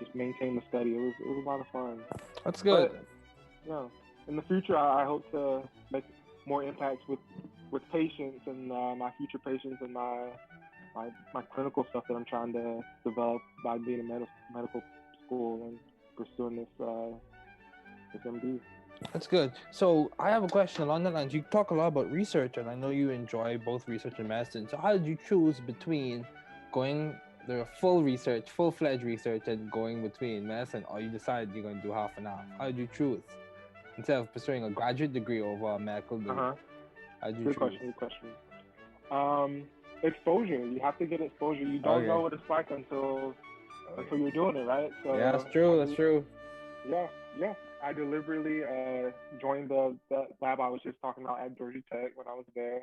just maintain the study. It was a lot of fun. That's good. But, yeah, in the future, I hope to make more impacts with patients and my future patients and my clinical stuff that I'm trying to develop by being in medical school and pursuing this MD. That's good. So I have a question along that lines. You talk a lot about research, and I know you enjoy both research and medicine. So how did you choose between going the full research, full-fledged research, and going between medicine, or you decide you're going to do half and half? How did you choose instead of pursuing a graduate degree over a medical degree? How did you Good choose? question. Good question. Exposure. You have to get exposure. You don't know what it's like until you're doing it, right? So yeah, that's true. That's true. Yeah. I deliberately joined the lab I was just talking about at Georgia Tech when I was there,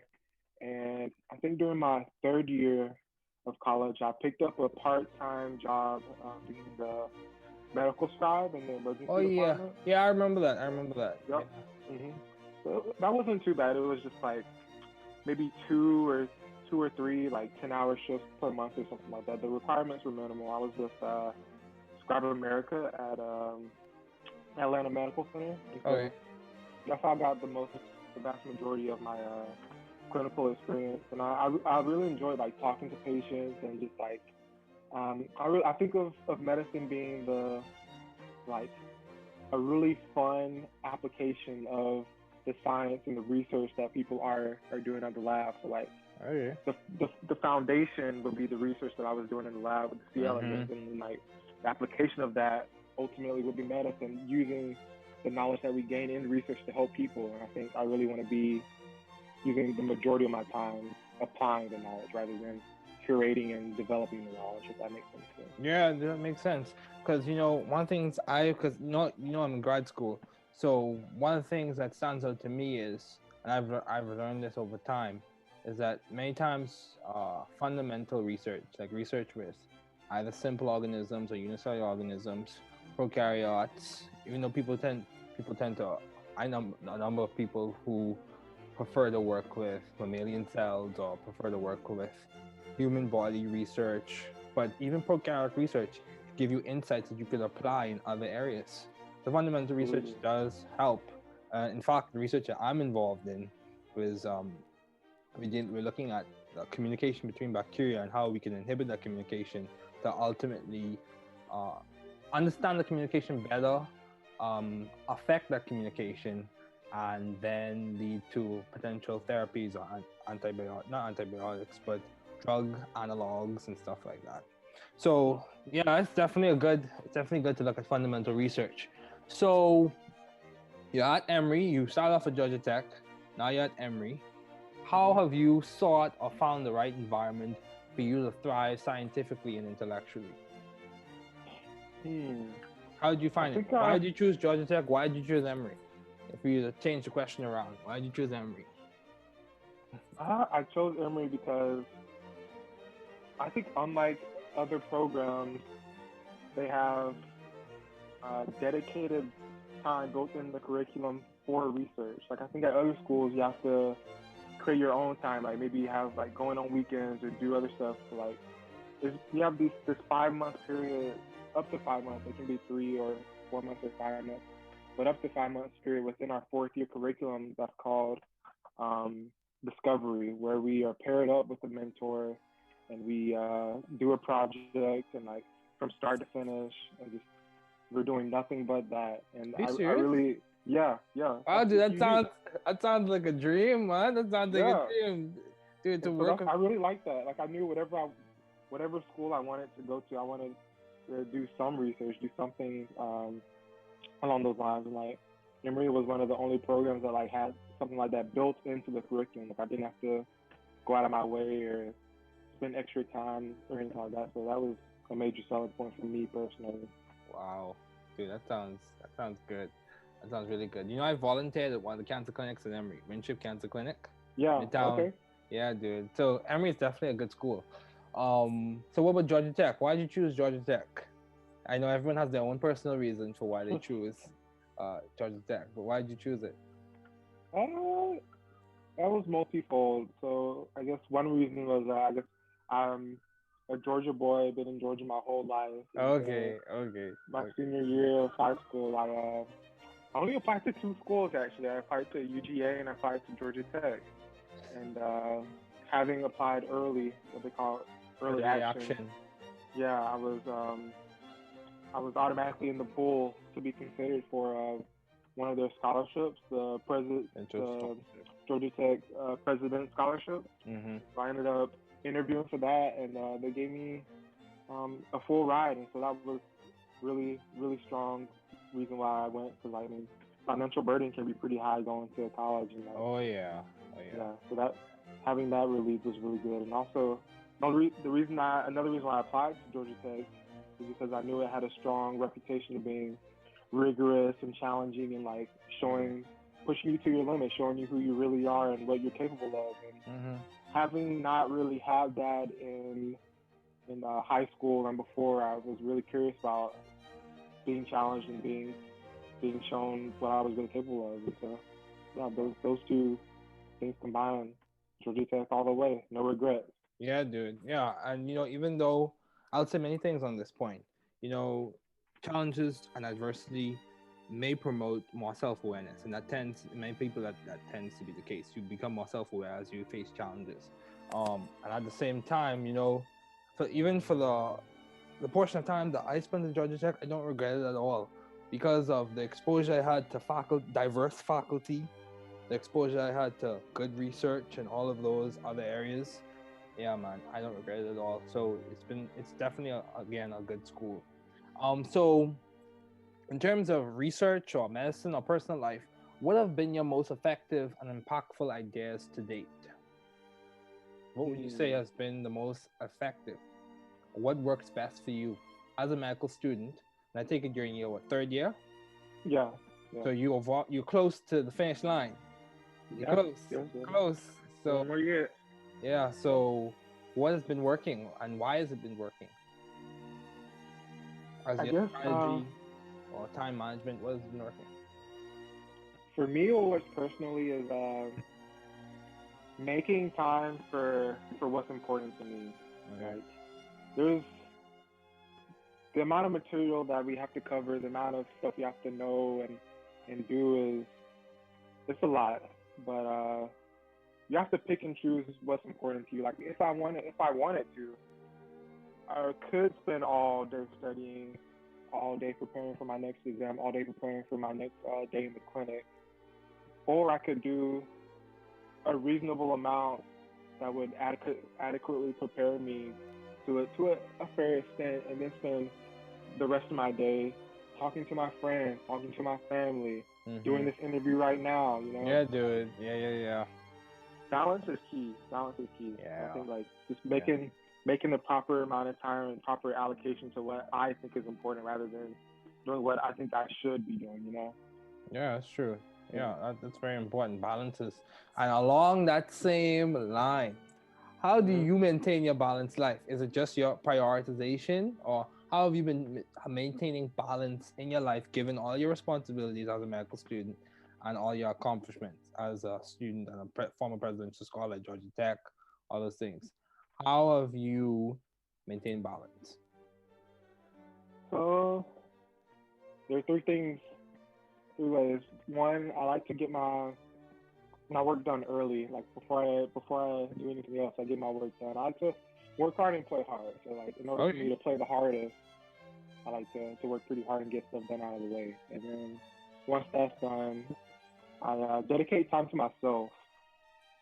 and I think during my third year of college, I picked up a part-time job being the medical scribe in the emergency department. Yeah, I remember that. Yep. Yeah. So that wasn't too bad. It was just like maybe two or three like 10-hour shifts per month or something like that. The requirements were minimal. I was with Scribe America at Atlanta Medical Center. So that's how I got the vast majority of my clinical experience, and I really enjoyed like talking to patients and just like I think of medicine being the like a really fun application of the science and the research that people are doing at the lab. So like the foundation would be the research that I was doing in the lab with the C. elegans, and like the application of that ultimately would be medicine, using the knowledge that we gain in research to help people. And I think I really want to be using the majority of my time applying the knowledge rather than curating and developing the knowledge, if that makes sense. Yeah, that makes sense. Because one thing I'm in grad school, so one of the things that stands out to me is, and I've learned this over time, is that many times fundamental research, like research with either simple organisms or unicellular organisms, prokaryotes, even though people tend to, I know a number of people who prefer to work with mammalian cells or prefer to work with human body research, but even prokaryotic research give you insights that you could apply in other areas. The fundamental research does help. In fact, the research that I'm involved in was we're looking at the communication between bacteria and how we can inhibit that communication to ultimately understand the communication better, affect that communication, and then lead to potential therapies or not antibiotics, but drug analogs and stuff like that. So yeah, it's definitely good to look at fundamental research. So you're at Emory, you started off at Georgia Tech, now you're at Emory. How have you sought or found the right environment for you to thrive scientifically and intellectually? How did you find it? Why did you choose Georgia Tech? Why did you choose Emory? If you to change the question around, why did you choose Emory? I chose Emory because I think unlike other programs, they have dedicated time built in the curriculum for research. Like I think at other schools, you have to create your own time. Like maybe you have like going on weekends or do other stuff. Like you have this 5-month period, up to 5 months. It can be 3 or 4 months or 5 months, but up to 5 months period within our 4th year curriculum that's called Discovery, where we are paired up with a mentor and we do a project and like from start to finish, and just we're doing nothing but that. And I really, yeah. Wow, dude, that sounds like a dream, man. That sounds like a dream, dude. To work. I really like that. Like I knew whatever school I wanted to go to, I wanted to do some research, do something along those lines. And like Emory was one of the only programs that like had something like that built into the curriculum. Like I didn't have to go out of my way or spend extra time or anything like that. So that was a major selling point for me personally. Wow, dude, that sounds good. That sounds really good. I volunteered at one of the cancer clinics at Emory, Winship Cancer Clinic. Yeah. Midtown. Okay. Yeah, dude. So Emory is definitely a good school. So what about Georgia Tech? Why did you choose Georgia Tech? I know everyone has their own personal reason for why they choose Georgia Tech, but why did you choose it? That was multifold. So I guess one reason was I guess I'm a Georgia boy, been in Georgia my whole life. Okay. My senior year of high school, I only applied to 2 schools actually. I applied to UGA and I applied to Georgia Tech. And having applied early, what they call early action. Yeah, I was automatically in the pool to be considered for one of their scholarships, the Georgia Tech President Scholarship. Mm-hmm. So I ended up interviewing for that, and they gave me a full ride, and so that was really, really strong reason why I went. Because I mean, financial burden can be pretty high going to college, and Oh yeah. Oh yeah. yeah, so that having that relief was really good. And also, another reason why I applied to Georgia Tech is because I knew it had a strong reputation of being rigorous and challenging and like pushing you to your limits, showing you who you really are and what you're capable of. And Mm-hmm. having not really had that in high school and before, I was really curious about being challenged and being shown what I was really capable of. And so, yeah, those two things combined, Georgia Tech all the way, no regrets. Yeah, dude. Yeah, and even though I'll say many things on this point, you know, challenges and adversity may promote more self-awareness, and that tends many people that tends to be the case. You become more self-aware as you face challenges, and at the same time, for the portion of time that I spent in Georgia Tech, I don't regret it at all because of the exposure I had to diverse faculty, the exposure I had to good research and all of those other areas. Yeah, man, I don't regret it at all. So it's definitely again a good school. So in terms of research or medicine or personal life, what have been your most effective and impactful ideas to date? What would you say has been the most effective? What works best for you as a medical student? And I take it during your third year. Yeah. So you're close to the finish line. You're close. Yeah. Close. So one more year. yeah. So what has been working and why has it been working? I guess strategy or time management, what has been working? For me, what works personally is making time for what's important to me. Okay. Like there's the amount of material that we have to cover, the amount of stuff you have to know and do is it's a lot. But you have to pick and choose what's important to you. Like if I wanted to, I could spend all day studying, all day preparing for my next exam, all day preparing for my next day in the clinic, or I could do a reasonable amount that would adequately prepare me to a fair extent, and then spend the rest of my day talking to my friends, talking to my family, doing this interview right now. Yeah, dude. Yeah. Balance is key. Yeah. I think like just making the proper amount of time and proper allocation to what I think is important rather than doing what I think I should be doing. Yeah, that's true. Yeah, that's very important. Balances. And along that same line, how do you maintain your balanced life? Is it just your prioritization, or how have you been maintaining balance in your life given all your responsibilities as a medical student and all your accomplishments as a student and a former presidential scholar at Georgia Tech, all those things? How have you maintained balance? So there are three ways. One, I like to get my work done early. Like before I do anything else, I get my work done. I like to work hard and play hard. So like in order for me to play the hardest, I like to work pretty hard and get stuff done out of the way. And then once that's done, I dedicate time to myself.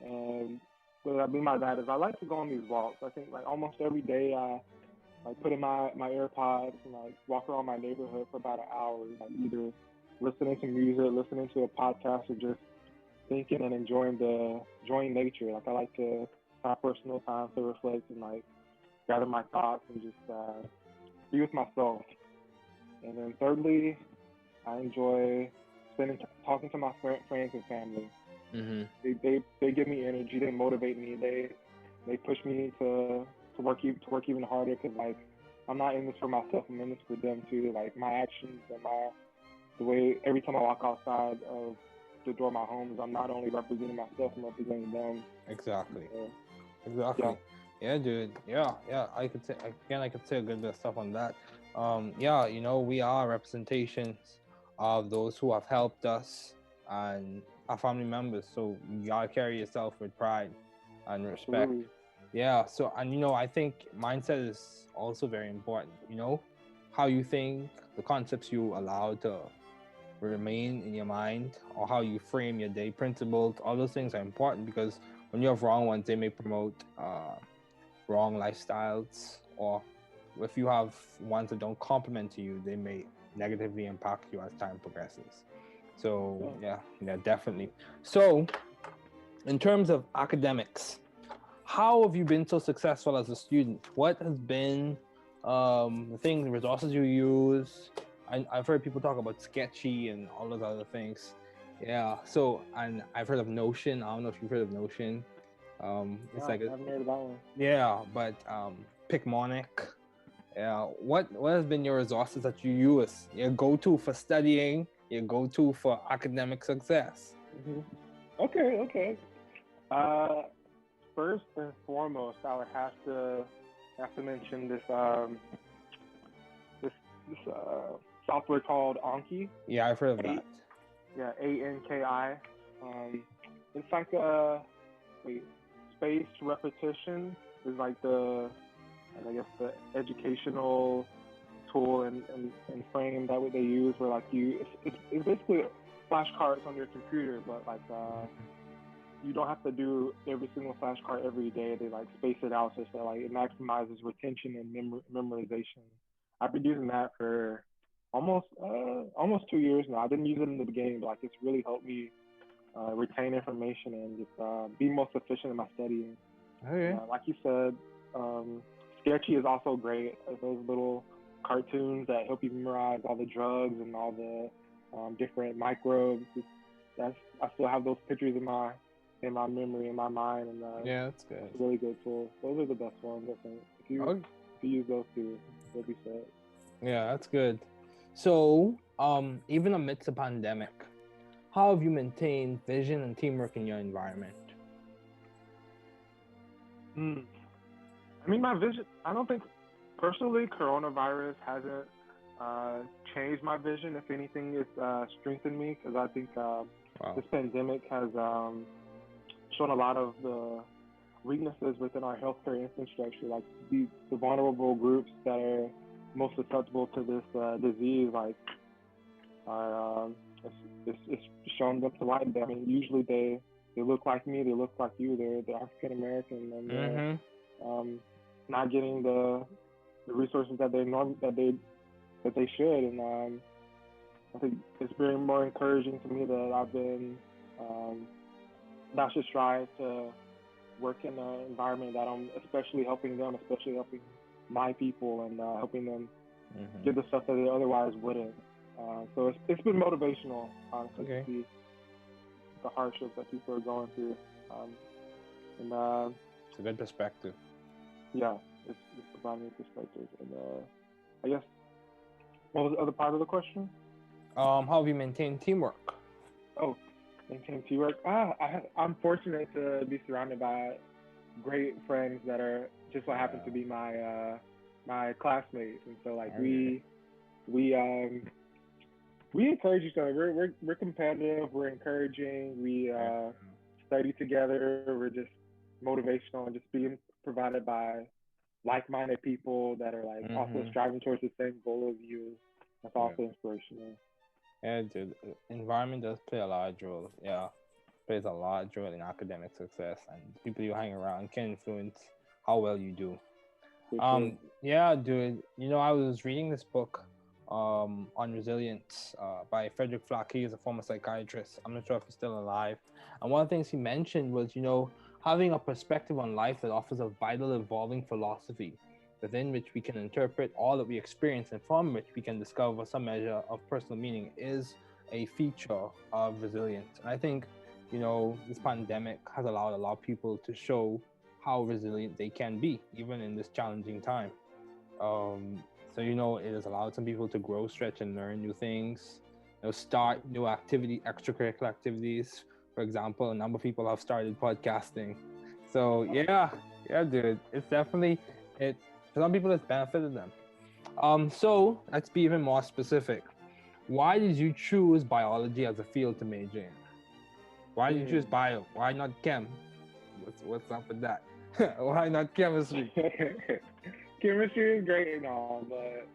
And what I mean by that is I like to go on these walks. I think like almost every day I like put in my AirPods and like walk around my neighborhood for about an hour, like either listening to music, listening to a podcast, or just thinking and enjoying nature. Like I like to have personal time to reflect and like gather my thoughts and just be with myself. And then thirdly, I enjoy talking to my friends and family. They give me energy. They motivate me. They push me to work even harder because like I'm not in this for myself. I'm in this for them too. Like my actions and the way every time I walk outside of the door of my homes, I'm not only representing myself, I'm representing them. Exactly. Exactly. Yeah, dude. Yeah. I could say a good bit of stuff on that. We are representations of those who have helped us and our family members. So you gotta carry yourself with pride and respect. Absolutely. Yeah. So I think mindset is also very important. How you think, the concepts you allow to remain in your mind, or how you frame your day, principles, all those things are important because when you have wrong ones, they may promote wrong lifestyles or if you have ones that don't complement you, they may negatively impact you as time progresses. So yeah, definitely. So in terms of academics, how have you been so successful as a student? What has been the resources you use? I've heard people talk about Sketchy and all those other things. Yeah. So, and I've heard of Notion. I don't know if you've heard of Notion. It's like I've heard about one. yeah, but Picmonic. Yeah. What has been your resources that you use? Your go-to for studying. Your go-to for academic success. Okay. First and foremost, I would have to mention this software called Anki. Yeah, I've heard of that. Yeah, Anki. It's like spaced repetition is like the educational tool and frame that what they use, where like it's basically flashcards on your computer, but like you don't have to do every single flashcard every day. They like space it out so that like it maximizes retention and memorization. I've been using that for almost 2 years now. I didn't use it in the beginning, but like it's really helped me retain information and just be most efficient in my studying. Okay. Like you said, Sketchy is also great. Those little cartoons that help you memorize all the drugs and all the different microbes. I still have those pictures in my memory, in my mind, and yeah, that's good. It's a really good tool. Those are the best ones, I think. If you use those two, they'll be set. Yeah, that's good. So, even amidst a pandemic, how have you maintained vision and teamwork in your environment? I mean, my vision, I don't think, personally, coronavirus hasn't changed my vision. If anything, it's strengthened me, because I think this pandemic has shown a lot of the weaknesses within our healthcare infrastructure, like the vulnerable groups that are most susceptible to this disease, like it's shown them to light. I mean, usually they look like me, they look like you, they're African American, and they're not getting the resources that they should. And I think it's very more encouraging to me that I've been not just trying to work in an environment that I'm especially helping them, especially helping my people, and helping them get the stuff that they otherwise wouldn't. So it's been motivational, honestly, to see the hardships that people are going through. And it's a good perspective. Yeah, it's providing a perspective. And I guess, what was the other part of the question? How have you maintained teamwork? Maintain teamwork. I'm fortunate to be surrounded by great friends that are just what happen to be my classmates, and so like we encourage each other. We're competitive. We're encouraging. We study together. We're just motivational and just being provided by like-minded people that are like also striving towards the same goal as you. That's also inspirational. Yeah, dude. Environment does play a large role. Yeah, plays a large role in academic success, and people you hang around can influence how well you do. Yeah, dude. You know, I was reading this book on resilience by Frederick Flack. He is a former psychiatrist. I'm not sure if he's still alive. And one of the things he mentioned was, you know, having a perspective on life that offers a vital, evolving philosophy within which we can interpret all that we experience and from which we can discover some measure of personal meaning is a feature of resilience. And I think, you know, this pandemic has allowed a lot of people to show how resilient they can be, even in this challenging time. So, you know, it has allowed some people to grow, stretch, and learn new things, you know, start new extracurricular activities. For example, a number of people have started podcasting. So yeah, dude, it's definitely, for some people, it's benefited them. So let's be even more specific. Why did you choose biology as a field to major in? Why did you choose bio? Why not chem? What's up with that? Why not chemistry? Chemistry is great and all, but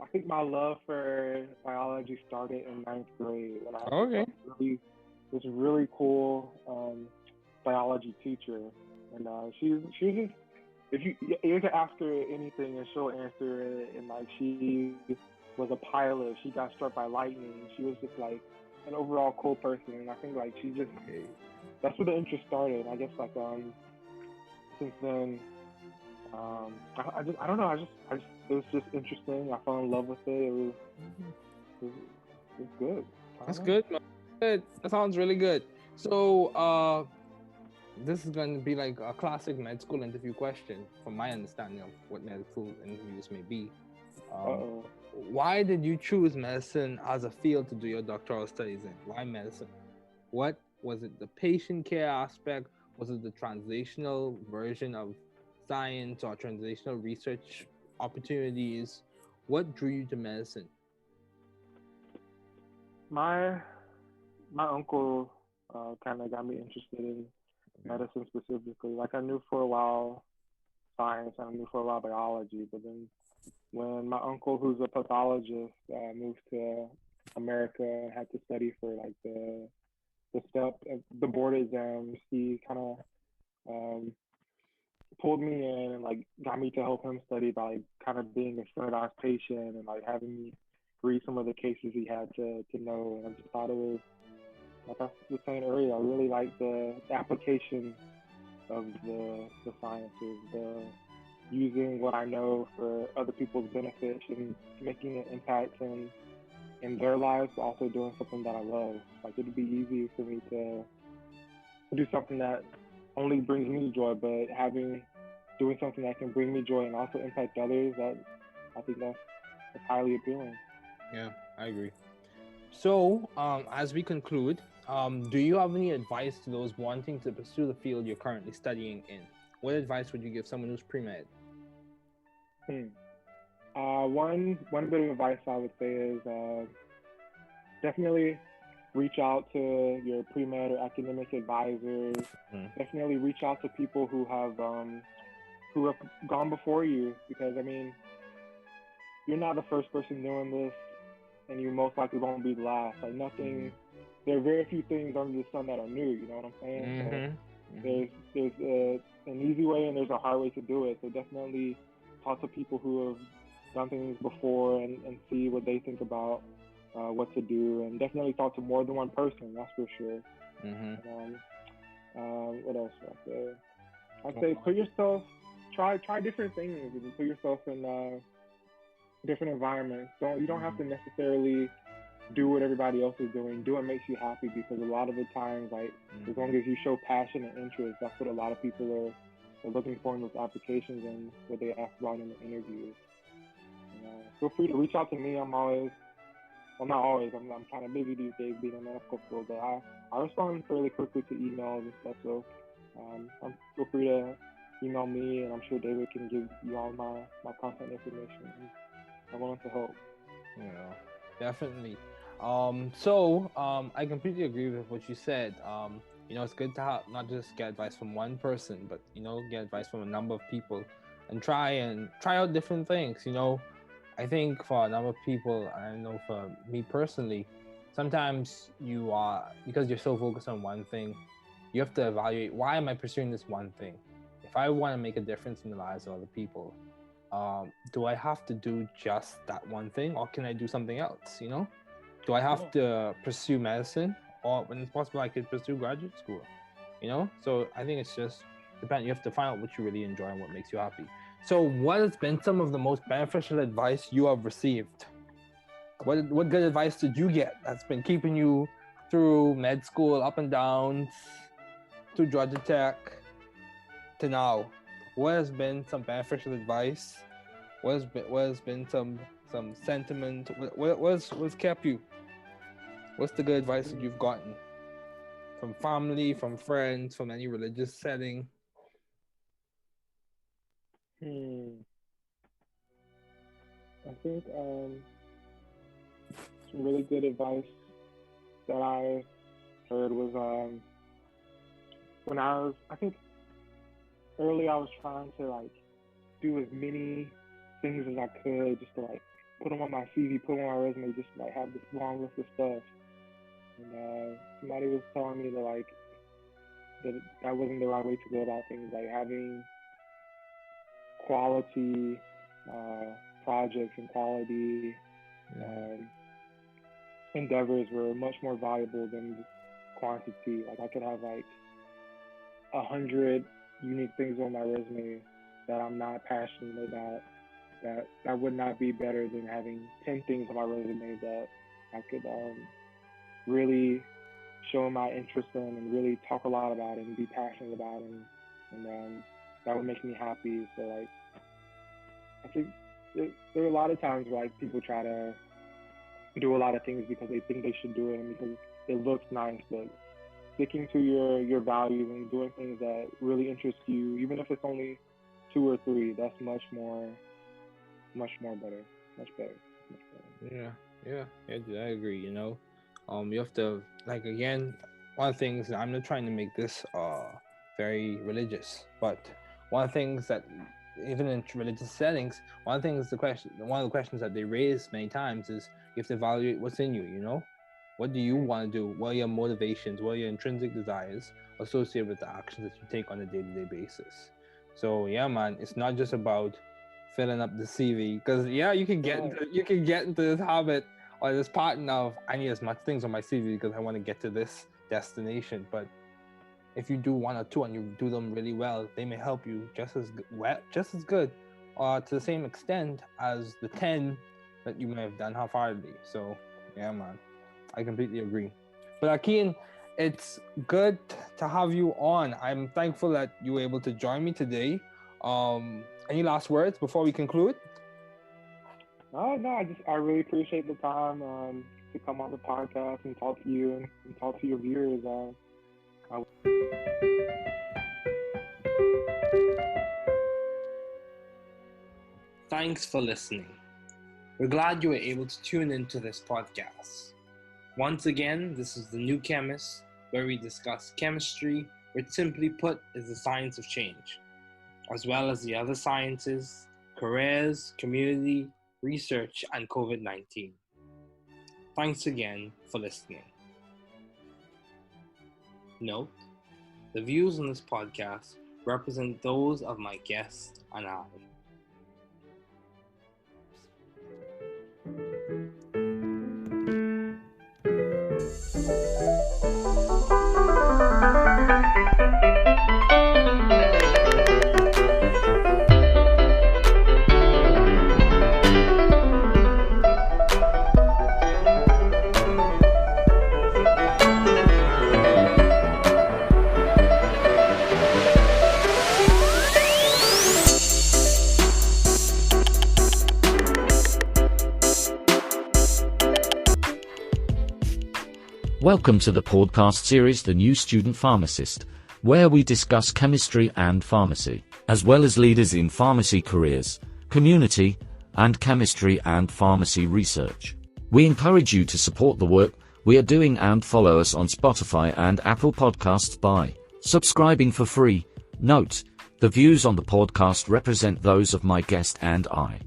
I think my love for biology started in 9th grade when I had this really cool biology teacher, and she was just if you can ask her anything and she'll answer it. And like she was a pilot, she got struck by lightning. She was just like an overall cool person, and I think like she just that's where the interest started. I guess like since then, I don't know. I just it was just interesting. I fell in love with it. It was good. That's good, man. Good. That sounds really good. So, this is going to be like a classic med school interview question, from my understanding of what medical interviews may be. Why did you choose medicine as a field to do your doctoral studies in? Why medicine? What was it? The patient care aspect? Was it the translational version of science or translational research opportunities? What drew you to medicine? My uncle kind of got me interested in medicine specifically. Like I knew for a while science, and I knew for a while biology, but then when my uncle, who's a pathologist, moved to America and had to study for like the board exams, he kind of pulled me in and like got me to help him study by like kind of being a standardized patient and like having me read some of the cases he had to know. And I just thought it was, like I was saying earlier, I really like the application of the sciences, the using what I know for other people's benefits and making an impact in their lives, but also doing something that I love. Like it'd be easy for me to do something that only brings me joy, but doing something that can bring me joy and also impact others, that I think that's highly appealing. Yeah, I agree. So, as we conclude, do you have any advice to those wanting to pursue the field you're currently studying in? What advice would you give someone who's pre-med? One bit of advice I would say is definitely reach out to your pre-med or academic advisors. Definitely reach out to people who have gone before you, because I mean, you're not the first person doing this, and you most likely won't be the last. Like nothing, there are very few things under the sun that are new. You know what I'm saying? So there's an easy way and there's a hard way to do it. So definitely talk to people who have done things before and see what they think about what to do, and definitely talk to more than one person. That's for sure. What else would I say? I'd say put yourself, try different things and put yourself in different environments. You don't have to necessarily do what everybody else is doing. Do what makes you happy, because a lot of the times, like as long as you show passion and interest, that's what a lot of people are looking for in those applications and what they ask about in the interviews. Feel free to reach out to me. I'm always, well, not always. I'm kind of busy these days being in medical school, but I respond fairly quickly to emails and stuff. So feel free to email me, and I'm sure David can give you all my contact information. I'm willing to help. Yeah, definitely. I completely agree with what you said. It's good to not just get advice from one person, but get advice from a number of people, and try out different things. I think for a number of people, I know for me personally, sometimes you are, because you're so focused on one thing, you have to evaluate, why am I pursuing this one thing? If I want to make a difference in the lives of other people, do I have to do just that one thing, or can I do something else? Do I have to pursue medicine, or when it's possible I could pursue graduate school? So I think it's just depends. You have to find out what you really enjoy and what makes you happy. So what has been some of the most beneficial advice you have received? What good advice did you get that's been keeping you through med school, up and downs, to Georgia Tech, to now? What has been some beneficial advice? What has been some sentiment? What's kept you? What's the good advice that you've gotten from family, from friends, from any religious setting? I think some really good advice that I heard was when I think early I was trying to like do as many things as I could, just to like put them on my CV, put them on my resume, just like have this long list of stuff. And somebody was telling me that wasn't the right way to go about things, like having quality projects and quality endeavors were much more valuable than quantity. Like I could have like 100 unique things on my resume that I'm not passionate about. That would not be better than having 10 things on my resume that I could really show my interest in and really talk a lot about it and be passionate about it, and that would make me happy. So like, I think there are a lot of times where like people try to do a lot of things because they think they should do it and because it looks nice, but sticking to your values and doing things that really interest you, even if it's only 2 or 3, that's much better. Yeah, dude, I agree. You have to, like, again, one of the things, I'm not trying to make this very religious, but one of the things that even in religious settings, one of the questions that they raise many times is you have to evaluate what's in you. What do you want to do? What are your motivations? What are your intrinsic desires associated with the actions that you take on a day-to-day basis? So yeah, man, it's not just about filling up the CV, because you can get into this habit or this pattern of, I need as much things on my CV because I want to get to this destination. But if you do 1 or 2 and you do them really well, they may help you just as good, or to the same extent as the 10 that you may have done half-heartedly. So yeah, man, I completely agree. But Akeem, it's good to have you on. I'm thankful that you were able to join me today. Any last words before we conclude? No, I really appreciate the time to come on the podcast and talk to you and talk to your viewers. Thanks for listening. We're glad you were able to tune into this podcast. Once again, this is The New Chemist, where we discuss chemistry, which simply put is the science of change, as well as the other sciences, careers, community, research, and COVID-19. Thanks again for listening. Note, the views on this podcast represent those of my guest and I. Welcome to the podcast series The New Student Pharmacist, where we discuss chemistry and pharmacy, as well as leaders in pharmacy careers, community, and chemistry and pharmacy research. We encourage you to support the work we are doing and follow us on Spotify and Apple Podcasts by subscribing for free. Note, the views on the podcast represent those of my guest and I.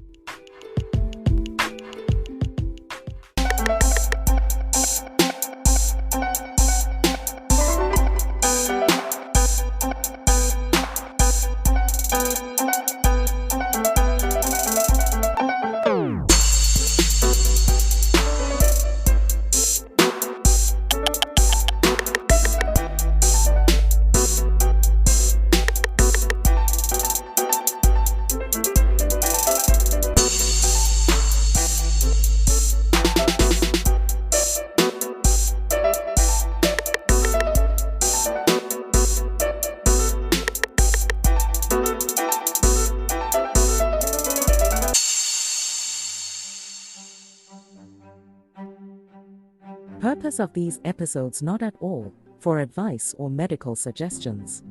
Purpose of these episodes not at all for advice or medical suggestions.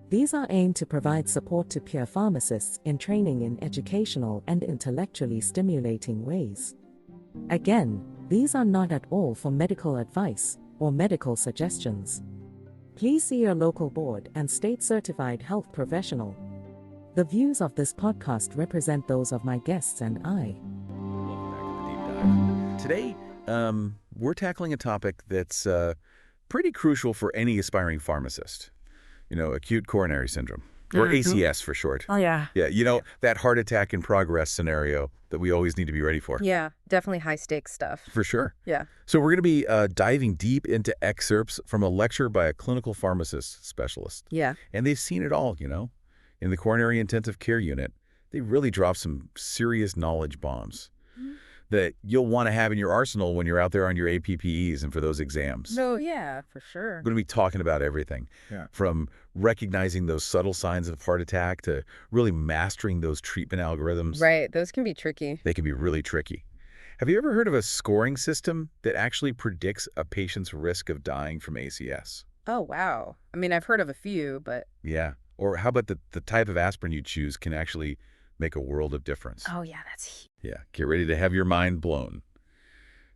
These are aimed to provide support to peer pharmacists in training in educational and intellectually stimulating ways. Again, these are not at all for medical advice or medical suggestions. Please see your local board and state-certified health professional. The views of this podcast represent those of my guests and I. Welcome back to the Deep Dive. Today, we're tackling a topic that's pretty crucial for any aspiring pharmacist. Acute coronary syndrome. or ACS for short. Oh, yeah. Yeah, that heart attack in progress scenario that we always need to be ready for. Yeah, definitely high-stakes stuff. For sure. Yeah. So we're going to be diving deep into excerpts from a lecture by a clinical pharmacist specialist. Yeah. And they've seen it all, In the coronary intensive care unit, they really drop some serious knowledge bombs that you'll want to have in your arsenal when you're out there on your APPEs and for those exams. No, yeah, for sure. We're going to be talking about everything, from recognizing those subtle signs of heart attack to really mastering those treatment algorithms. Right, those can be tricky. They can be really tricky. Have you ever heard of a scoring system that actually predicts a patient's risk of dying from ACS? Oh, wow. I mean, I've heard of a few, but... Yeah. Or how about the type of aspirin you choose can actually make a world of difference? Oh, yeah, that's huge. Yeah, get ready to have your mind blown.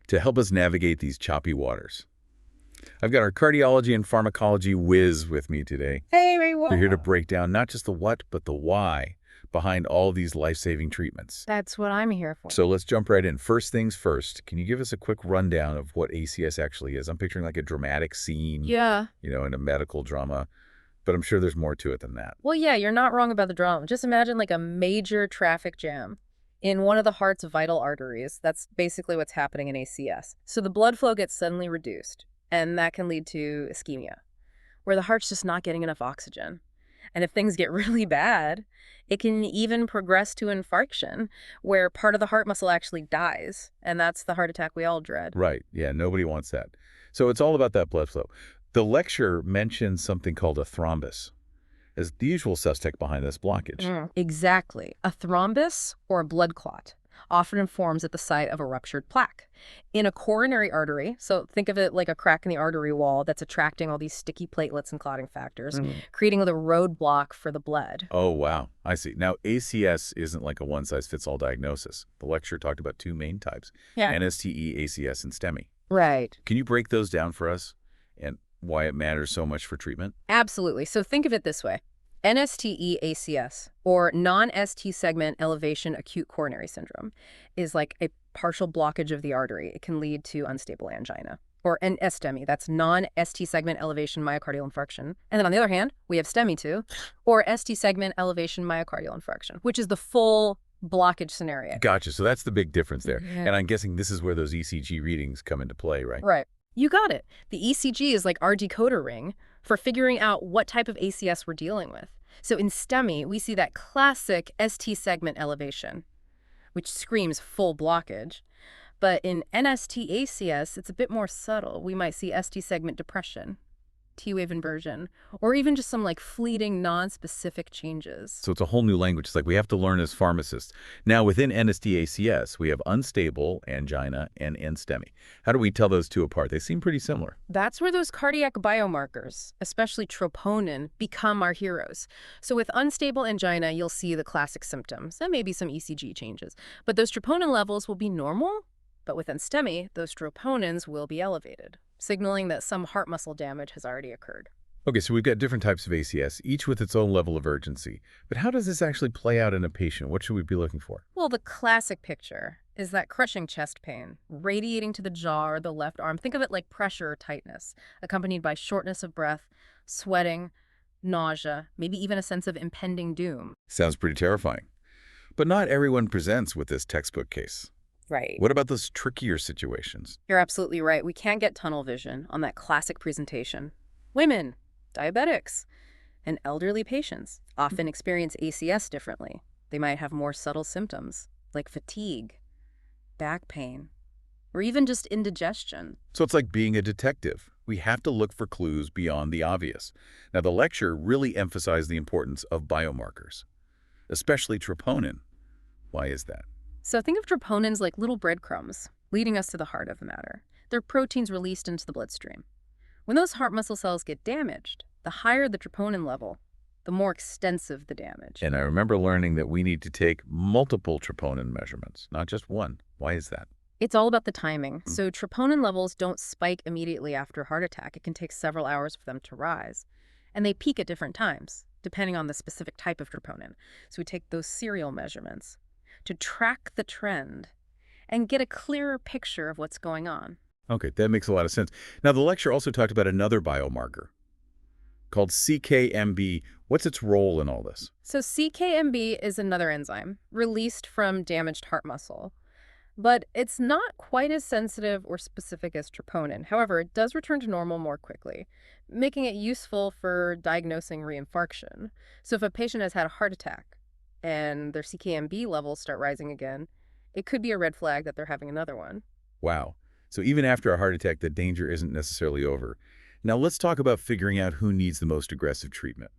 To help us navigate these choppy waters, I've got our cardiology and pharmacology whiz with me today. Hey, Ray, We're here to break down not just the what, but the why behind all these life-saving treatments. That's what I'm here for. So let's jump right in. First things first, can you give us a quick rundown of what ACS actually is? I'm picturing like a dramatic scene, Yeah. In a medical drama, but I'm sure there's more to it than that. Well, yeah, you're not wrong about the drama. Just imagine like a major traffic jam in one of the heart's vital arteries. That's basically what's happening in ACS. So the blood flow gets suddenly reduced, and that can lead to ischemia, where the heart's just not getting enough oxygen. And if things get really bad, it can even progress to infarction, where part of the heart muscle actually dies. And that's the heart attack we all dread. Right. Yeah, nobody wants that. So it's all about that blood flow. The lecture mentions something called a thrombus as the usual suspect behind this blockage. Exactly. A thrombus, or a blood clot, often forms at the site of a ruptured plaque. In a coronary artery, so think of it like a crack in the artery wall that's attracting all these sticky platelets and clotting factors, creating the roadblock for the blood. Oh, wow. I see. Now, ACS isn't like a one-size-fits-all diagnosis. The lecture talked about two main types, NSTE, ACS, and STEMI. Right. Can you break those down for us and why it matters so much for treatment? Absolutely. So think of it this way. NSTE ACS, or non-ST segment elevation acute coronary syndrome, is like a partial blockage of the artery. It can lead to unstable angina. Or an STEMI, that's non-ST segment elevation myocardial infarction. And then on the other hand, we have STEMI 2, or ST segment elevation myocardial infarction, which is the full blockage scenario. Gotcha. So that's the big difference there. Yeah. And I'm guessing this is where those ECG readings come into play, right? Right. You got it. The ECG is like our decoder ring for figuring out what type of ACS we're dealing with. So in STEMI, we see that classic ST segment elevation, which screams full blockage. But in NST-ACS, it's a bit more subtle. We might see ST segment depression, T-wave inversion, or even just some like fleeting non-specific changes. So it's a whole new language. It's like we have to learn as pharmacists. Now, within NST-ACS, we have unstable angina and NSTEMI. How do we tell those two apart? They seem pretty similar. That's where those cardiac biomarkers, especially troponin, become our heroes. So with unstable angina, you'll see the classic symptoms and maybe some ECG changes. But those troponin levels will be normal. But with NSTEMI, those troponins will be elevated, signaling that some heart muscle damage has already occurred. Okay, so we've got different types of ACS, each with its own level of urgency. But how does this actually play out in a patient? What should we be looking for? Well, the classic picture is that crushing chest pain, radiating to the jaw or the left arm. Think of it like pressure or tightness, accompanied by shortness of breath, sweating, nausea, maybe even a sense of impending doom. Sounds pretty terrifying. But not everyone presents with this textbook case. Right. What about those trickier situations? You're absolutely right. We can't get tunnel vision on that classic presentation. Women, diabetics, and elderly patients often experience ACS differently. They might have more subtle symptoms like fatigue, back pain, or even just indigestion. So it's like being a detective. We have to look for clues beyond the obvious. Now, the lecture really emphasized the importance of biomarkers, especially troponin. Why is that? So think of troponins like little breadcrumbs, leading us to the heart of the matter. They're proteins released into the bloodstream. When those heart muscle cells get damaged, the higher the troponin level, the more extensive the damage. And I remember learning that we need to take multiple troponin measurements, not just one. Why is that? It's all about the timing. So troponin levels don't spike immediately after a heart attack. It can take several hours for them to rise. And they peak at different times, depending on the specific type of troponin. So we take those serial measurements to track the trend and get a clearer picture of what's going on. Okay, that makes a lot of sense. Now, the lecture also talked about another biomarker called CKMB. What's its role in all this? So CKMB is another enzyme released from damaged heart muscle. But it's not quite as sensitive or specific as troponin. However, it does return to normal more quickly, making it useful for diagnosing reinfarction. So if a patient has had a heart attack and their CKMB levels start rising again, it could be a red flag that they're having another one. Wow. So even after a heart attack, the danger isn't necessarily over. Now let's talk about figuring out who needs the most aggressive treatment.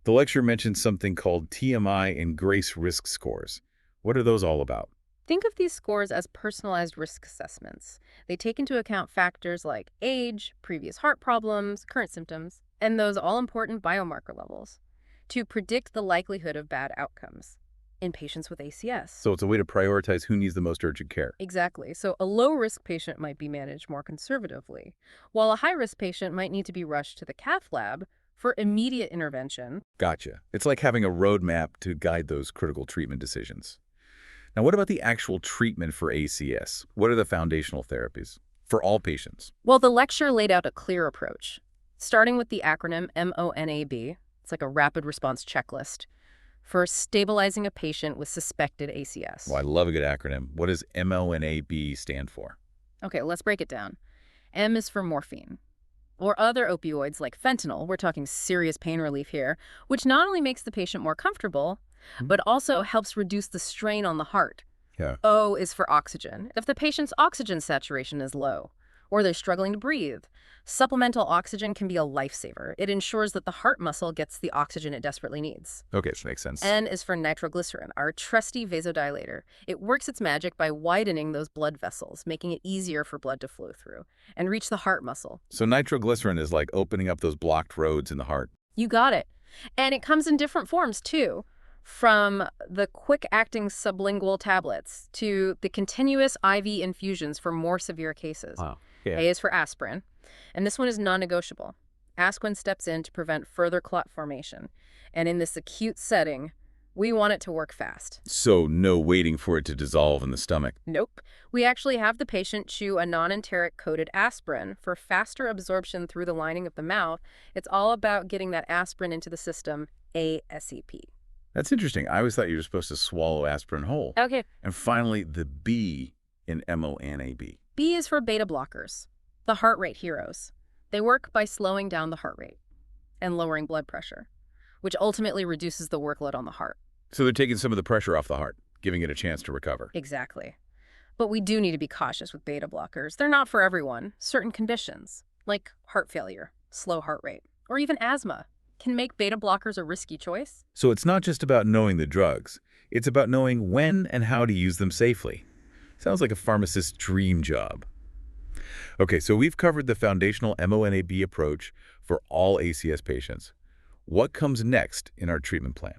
The lecture mentioned something called TMI and GRACE risk scores. What are those all about? Think of these scores as personalized risk assessments. They take into account factors like age, previous heart problems, current symptoms, and those all-important biomarker levels to predict the likelihood of bad outcomes in patients with ACS. So it's a way to prioritize who needs the most urgent care. Exactly. So a low-risk patient might be managed more conservatively, while a high-risk patient might need to be rushed to the cath lab for immediate intervention. Gotcha. It's like having a roadmap to guide those critical treatment decisions. Now, what about the actual treatment for ACS? What are the foundational therapies for all patients? Well, the lecture laid out a clear approach, starting with the acronym MONAB. It's like a rapid response checklist for stabilizing a patient with suspected ACS. Well, I love a good acronym. What does MONAB stand for? Okay, let's break it down. M is for morphine, or other opioids like fentanyl. We're talking serious pain relief here, which not only makes the patient more comfortable, but also helps reduce the strain on the heart. Yeah. O is for oxygen. If the patient's oxygen saturation is low, or they're struggling to breathe, supplemental oxygen can be a lifesaver. It ensures that the heart muscle gets the oxygen it desperately needs. Okay, that makes sense. N is for nitroglycerin, our trusty vasodilator. It works its magic by widening those blood vessels, making it easier for blood to flow through and reach the heart muscle. So nitroglycerin is like opening up those blocked roads in the heart. You got it. And it comes in different forms, too. From the quick-acting sublingual tablets to the continuous IV infusions for more severe cases. Wow. Yeah. A is for aspirin, and this one is non-negotiable. Aspirin steps in to prevent further clot formation. And in this acute setting, we want it to work fast. So no waiting for it to dissolve in the stomach. Nope. We actually have the patient chew a non-enteric-coated aspirin for faster absorption through the lining of the mouth. It's all about getting that aspirin into the system ASAP. That's interesting. I always thought you were supposed to swallow aspirin whole. Okay. And finally, the B in MONAB. B is for beta blockers, the heart rate heroes. They work by slowing down the heart rate and lowering blood pressure, which ultimately reduces the workload on the heart. So they're taking some of the pressure off the heart, giving it a chance to recover. Exactly. But we do need to be cautious with beta blockers. They're not for everyone. Certain conditions, like heart failure, slow heart rate, or even asthma, can make beta blockers a risky choice. So it's not just about knowing the drugs. It's about knowing when and how to use them safely. Sounds like a pharmacist's dream job. Okay, so we've covered the foundational MONAB approach for all ACS patients. What comes next in our treatment plan?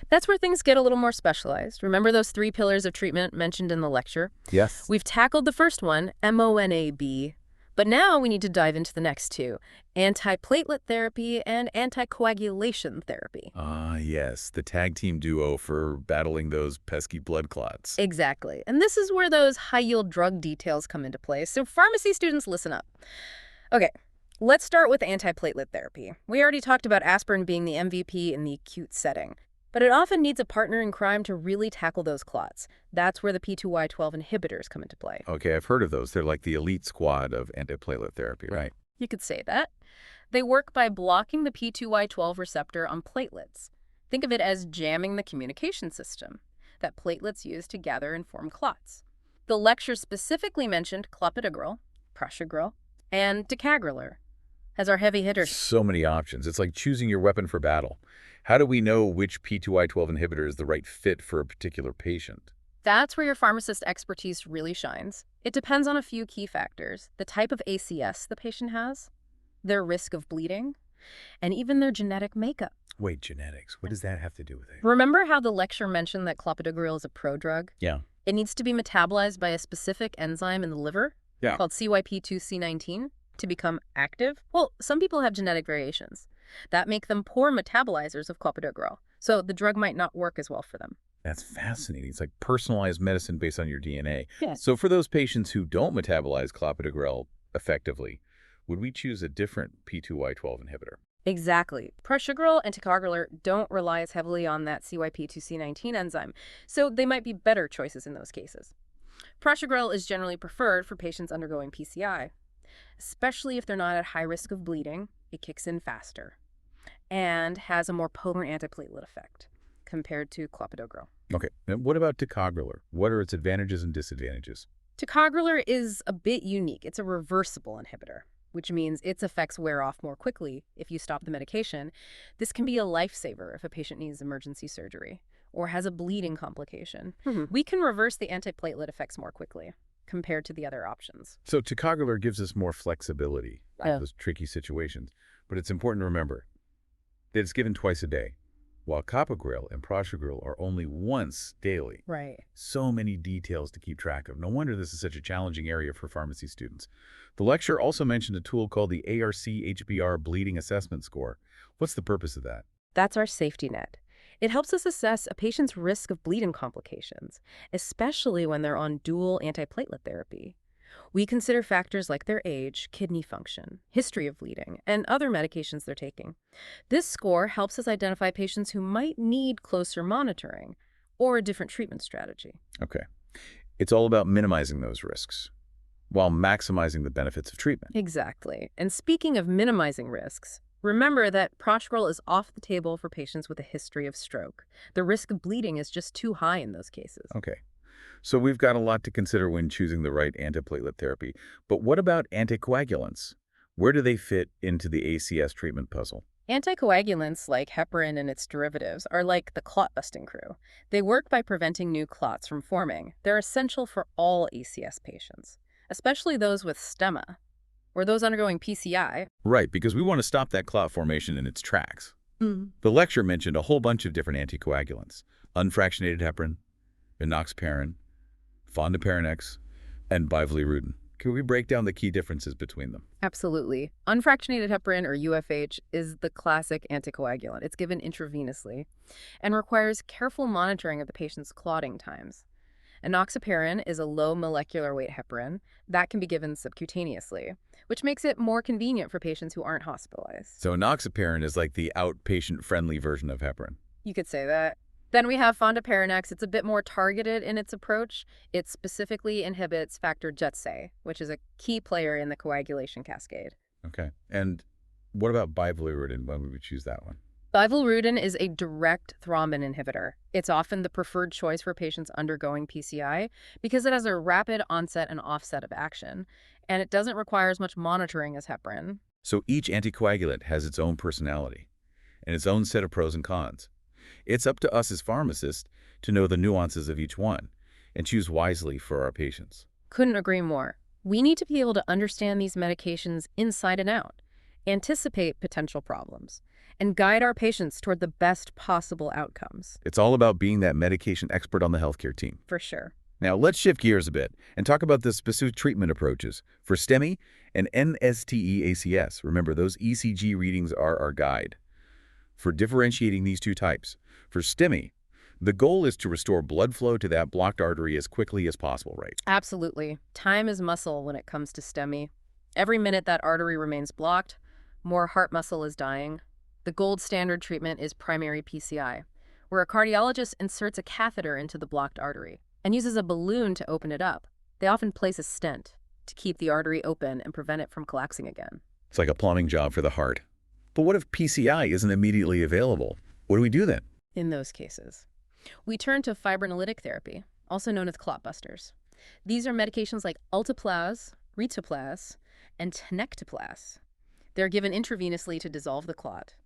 That's where things get a little more specialized. Remember those 3 pillars of treatment mentioned in the lecture? Yes. We've tackled the first one, MONAB, but now we need to dive into the next 2, antiplatelet therapy and anticoagulation therapy. Ah, yes, the tag team duo for battling those pesky blood clots. Exactly. And this is where those high-yield drug details come into play. So pharmacy students, listen up. Okay, let's start with antiplatelet therapy. We already talked about aspirin being the MVP in the acute setting, but it often needs a partner in crime to really tackle those clots. That's where the P2Y12 inhibitors come into play. Okay, I've heard of those. They're like the elite squad of antiplatelet therapy, right? You could say that. They work by blocking the P2Y12 receptor on platelets. Think of it as jamming the communication system that platelets use to gather and form clots. The lecture specifically mentioned clopidogrel, prasugrel, and ticagrelor as our heavy hitters. So many options. It's like choosing your weapon for battle. How do we know which P2Y12 inhibitor is the right fit for a particular patient? That's where your pharmacist expertise really shines. It depends on a few key factors: the type of ACS the patient has, their risk of bleeding, and even their genetic makeup. Wait, genetics. What does that have to do with it? Remember how the lecture mentioned that clopidogrel is a prodrug? Yeah. It needs to be metabolized by a specific enzyme in the liver called CYP2C19 to become active. Well, some people have genetic variations that make them poor metabolizers of clopidogrel, so the drug might not work as well for them. That's fascinating. It's like personalized medicine based on your DNA. Yeah. So for those patients who don't metabolize clopidogrel effectively, would we choose a different P2Y12 inhibitor? Exactly. Prasugrel and ticagrelor don't rely as heavily on that CYP2C19 enzyme, so they might be better choices in those cases. Prasugrel is generally preferred for patients undergoing PCI, especially if they're not at high risk of bleeding. It kicks in faster and has a more potent antiplatelet effect compared to clopidogrel. Okay, and what about ticagrelor? What are its advantages and disadvantages? Ticagrelor is a bit unique. It's a reversible inhibitor, which means its effects wear off more quickly if you stop the medication. This can be a lifesaver if a patient needs emergency surgery or has a bleeding complication. We can reverse the antiplatelet effects more quickly compared to the other options. So ticagrelor gives us more flexibility in Yeah. those tricky situations, but it's important to remember that it's given twice a day, while Capagrel and Prasugrel are only once daily. Right. So many details to keep track of. No wonder this is such a challenging area for pharmacy students. The lecture also mentioned a tool called the ARC-HBR Bleeding Assessment Score. What's the purpose of that? That's our safety net. It helps us assess a patient's risk of bleeding complications, especially when they're on dual antiplatelet therapy. We consider factors like their age, kidney function, history of bleeding, and other medications they're taking. This score helps us identify patients who might need closer monitoring or a different treatment strategy. Okay. It's all about minimizing those risks while maximizing the benefits of treatment. Exactly. And speaking of minimizing risks, remember that Prasugrel is off the table for patients with a history of stroke. The risk of bleeding is just too high in those cases. Okay. So we've got a lot to consider when choosing the right antiplatelet therapy. But what about anticoagulants? Where do they fit into the ACS treatment puzzle? Anticoagulants like heparin and its derivatives are like the clot-busting crew. They work by preventing new clots from forming. They're essential for all ACS patients, especially those with STEMA or those undergoing PCI. Right, because we want to stop that clot formation in its tracks. Mm. The lecture mentioned a whole bunch of different anticoagulants: unfractionated heparin, enoxaparin, fondaparin-X, and bivalirudin. Can we break down the key differences between them? Absolutely. Unfractionated heparin, or UFH, is the classic anticoagulant. It's given intravenously and requires careful monitoring of the patient's clotting times. Enoxaparin is a low molecular weight heparin that can be given subcutaneously, which makes it more convenient for patients who aren't hospitalized. So enoxaparin is like the outpatient-friendly version of heparin. You could say that. Then we have fondaparin-X. It's a bit more targeted in its approach. It specifically inhibits factor JETSA, which is a key player in the coagulation cascade. Okay. And what about bivalirudin? When would we choose that one? Bivalirudin is a direct thrombin inhibitor. It's often the preferred choice for patients undergoing PCI because it has a rapid onset and offset of action, and it doesn't require as much monitoring as heparin. So each anticoagulant has its own personality and its own set of pros and cons. It's up to us as pharmacists to know the nuances of each one and choose wisely for our patients. Couldn't agree more. We need to be able to understand these medications inside and out, anticipate potential problems, and guide our patients toward the best possible outcomes. It's all about being that medication expert on the healthcare team. For sure. Now, let's shift gears a bit and talk about the specific treatment approaches for STEMI and NSTE-ACS. Remember, those ECG readings are our guide for differentiating these two types. For STEMI, the goal is to restore blood flow to that blocked artery as quickly as possible, right? Absolutely. Time is muscle when it comes to STEMI. Every minute that artery remains blocked, more heart muscle is dying. The gold standard treatment is primary PCI, where a cardiologist inserts a catheter into the blocked artery and uses a balloon to open it up. They often place a stent to keep the artery open and prevent it from collapsing again. It's like a plumbing job for the heart. But what if PCI isn't immediately available? What do we do then? In those cases, we turn to fibrinolytic therapy, also known as clot busters. These are medications like Alteplase, Ritoplase, and Tenecteplase. They're given intravenously to dissolve the clot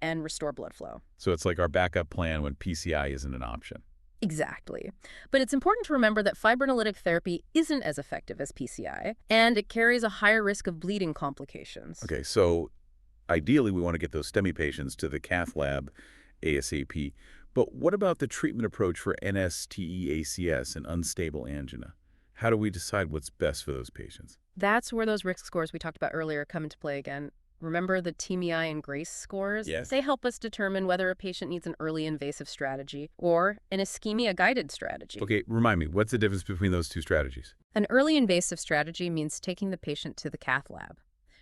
and restore blood flow. So it's like our backup plan when PCI isn't an option. Exactly. But it's important to remember that fibrinolytic therapy isn't as effective as PCI, and it carries a higher risk of bleeding complications. Okay, so ideally we want to get those STEMI patients to the cath lab ASAP. But what about the treatment approach for NSTE-ACS and unstable angina? How do we decide what's best for those patients? That's where those risk scores we talked about earlier come into play again. Remember the TMI and GRACE scores? Yes. They help us determine whether a patient needs an early invasive strategy or an ischemia-guided strategy. Okay, remind me, what's the difference between those two strategies? An early invasive strategy means taking the patient to the cath lab.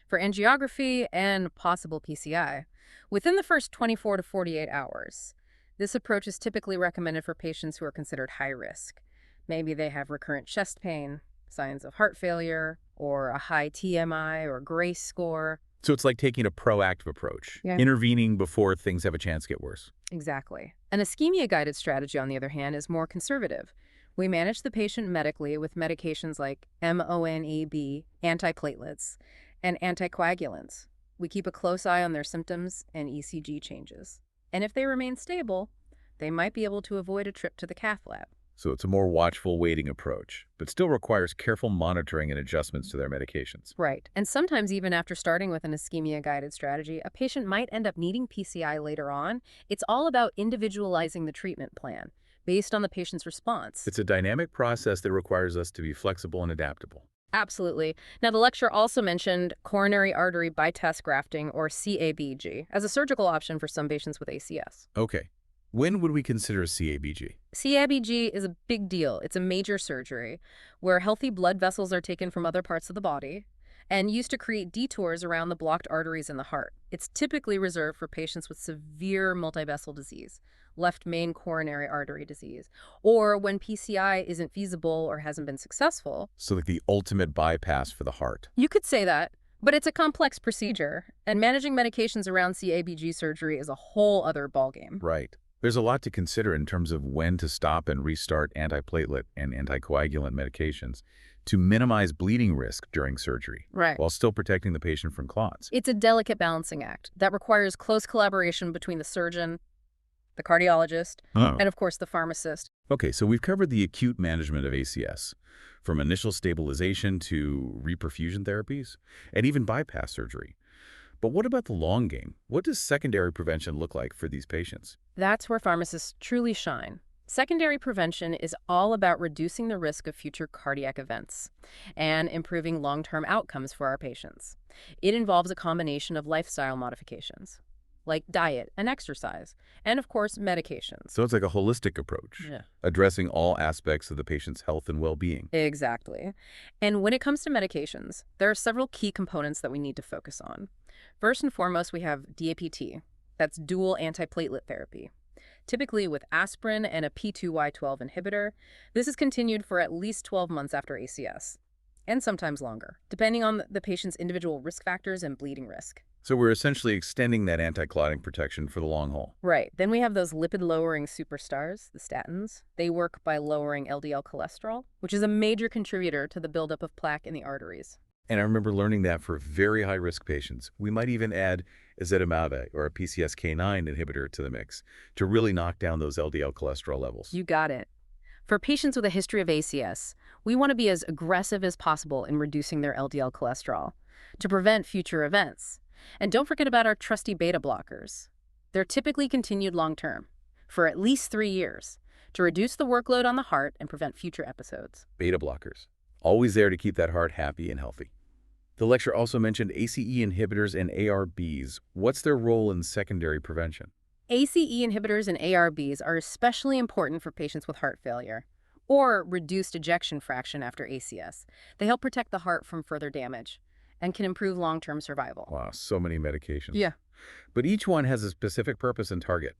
for angiography and possible PCI within the first 24 to 48 hours. This approach is typically recommended for patients who are considered high risk. Maybe they have recurrent chest pain, signs of heart failure, or a high TMI or GRACE score. So it's like taking a proactive approach, intervening before things have a chance to get worse. Exactly. An ischemia-guided strategy, on the other hand, is more conservative. We manage the patient medically with medications like MONAB, antiplatelets, and anticoagulants. We keep a close eye on their symptoms and ECG changes. And if they remain stable, they might be able to avoid a trip to the cath lab. So it's a more watchful waiting approach, but still requires careful monitoring and adjustments to their medications. Right. And sometimes even after starting with an ischemia-guided strategy, a patient might end up needing PCI later on. It's all about individualizing the treatment plan based on the patient's response. It's a dynamic process that requires us to be flexible and adaptable. Absolutely. Now, the lecture also mentioned coronary artery bypass grafting, or CABG, as a surgical option for some patients with ACS. Okay. When would we consider a CABG? CABG is a big deal. It's a major surgery where healthy blood vessels are taken from other parts of the body and used to create detours around the blocked arteries in the heart. It's typically reserved for patients with severe multivessel disease, left main coronary artery disease, or when PCI isn't feasible or hasn't been successful. So like the ultimate bypass for the heart. You could say that, but it's a complex procedure, and managing medications around CABG surgery is a whole other ballgame. Right. There's a lot to consider in terms of when to stop and restart antiplatelet and anticoagulant medications to minimize bleeding risk during surgery, Right. while still protecting the patient from clots. It's a delicate balancing act that requires close collaboration between the surgeon, the cardiologist, and of course the pharmacist. Okay, so we've covered the acute management of ACS, from initial stabilization to reperfusion therapies, and even bypass surgery. But what about the long game? What does secondary prevention look like for these patients? That's where pharmacists truly shine. Secondary prevention is all about reducing the risk of future cardiac events and improving long-term outcomes for our patients. It involves a combination of lifestyle modifications, like diet and exercise, and of course, medications. So it's like a holistic approach, addressing all aspects of the patient's health and well-being. Exactly. And when it comes to medications, there are several key components that we need to focus on. First and foremost, we have DAPT. That's dual antiplatelet therapy. Typically with aspirin and a P2Y12 inhibitor, this is continued for at least 12 months after ACS, and sometimes longer, depending on the patient's individual risk factors and bleeding risk. So we're essentially extending that anti-clotting protection for the long haul. Right. Then we have those lipid-lowering superstars, the statins. They work by lowering LDL cholesterol, which is a major contributor to the buildup of plaque in the arteries. And I remember learning that for very high-risk patients, we might even add ezetimibe or a PCSK9 inhibitor to the mix to really knock down those LDL cholesterol levels. You got it. For patients with a history of ACS, we want to be as aggressive as possible in reducing their LDL cholesterol to prevent future events. And don't forget about our trusty beta blockers. They're typically continued long-term, for at least 3 years, to reduce the workload on the heart and prevent future episodes. Beta blockers, always there to keep that heart happy and healthy. The lecture also mentioned ACE inhibitors and ARBs. What's their role in secondary prevention? ACE inhibitors and ARBs are especially important for patients with heart failure or reduced ejection fraction after ACS. They help protect the heart from further damage and can improve long-term survival. Wow, so many medications. Yeah. But each one has a specific purpose and target.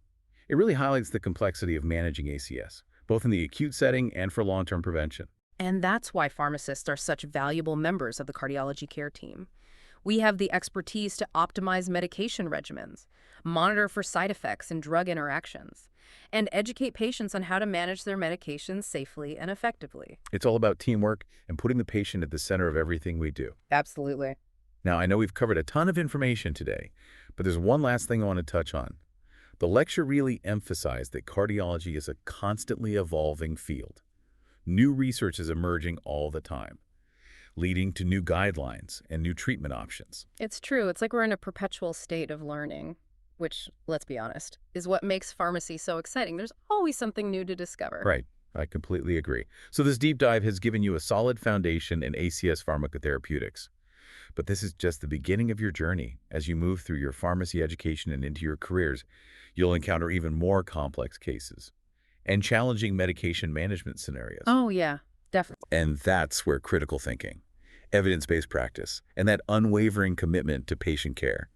It really highlights the complexity of managing ACS, both in the acute setting and for long-term prevention. And that's why pharmacists are such valuable members of the cardiology care team. We have the expertise to optimize medication regimens, monitor for side effects and drug interactions, and educate patients on how to manage their medications safely and effectively. It's all about teamwork and putting the patient at the center of everything we do. Absolutely. Now, I know we've covered a ton of information today, but there's one last thing I want to touch on. The lecture really emphasized that cardiology is a constantly evolving field. New research is emerging all the time, leading to new guidelines and new treatment options. It's true. It's like we're in a perpetual state of learning, which, let's be honest, is what makes pharmacy so exciting. There's always something new to discover. Right. I completely agree. So this deep dive has given you a solid foundation in ACS pharmacotherapeutics. But this is just the beginning of your journey. As you move through your pharmacy education and into your careers, you'll encounter even more complex cases and challenging medication management scenarios. Oh, yeah, definitely. And that's where critical thinking evidence-based practice, and that unwavering commitment to patient care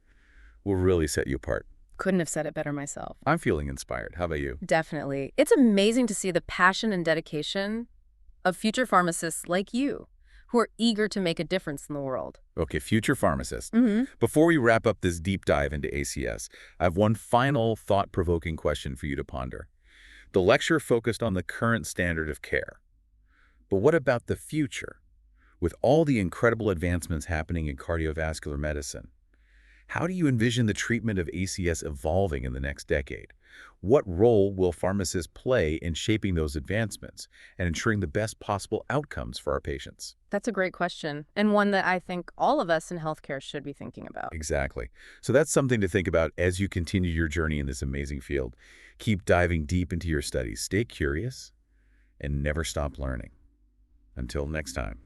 will really set you apart. Couldn't have said it better myself. I'm feeling inspired. How about you? Definitely. It's amazing to see the passion and dedication of future pharmacists like you, who are eager to make a difference in the world. Okay, future pharmacist. Mm-hmm. Before we wrap up this deep dive into ACS, I have one final thought-provoking question for you to ponder. The lecture focused on the current standard of care. But what about the future? With all the incredible advancements happening in cardiovascular medicine, how do you envision the treatment of ACS evolving in the next decade? What role will pharmacists play in shaping those advancements and ensuring the best possible outcomes for our patients? That's a great question, and one that I think all of us in healthcare should be thinking about. Exactly. So that's something to think about as you continue your journey in this amazing field. Keep diving deep into your studies. Stay curious and never stop learning. Until next time.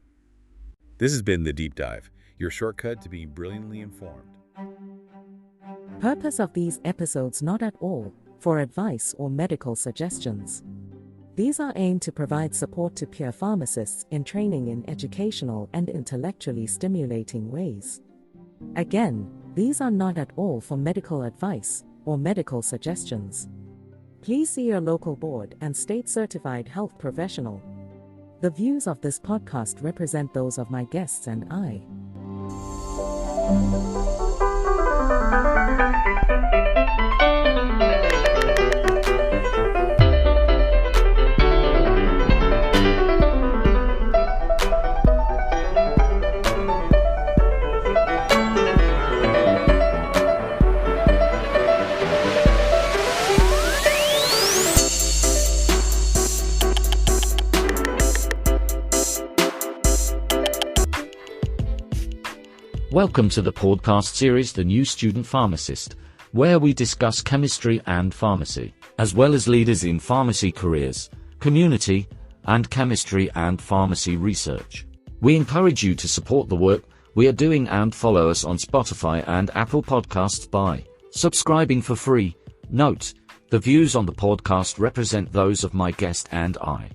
This has been The Deep Dive, your shortcut to being brilliantly informed. Purpose of these episodes not at all for advice or medical suggestions. These are aimed to provide support to peer pharmacists in training in educational and intellectually stimulating ways. Again, these are not at all for medical advice or medical suggestions. Please see your local board and state-certified health professional. The views of this podcast represent those of my guests and I. Welcome to the podcast series The New Student Pharmacist, where we discuss chemistry and pharmacy, as well as leaders in pharmacy careers, community, and chemistry and pharmacy research. We encourage you to support the work we are doing and follow us on Spotify and Apple Podcasts by subscribing for free. Note, the views on the podcast represent those of my guest and I.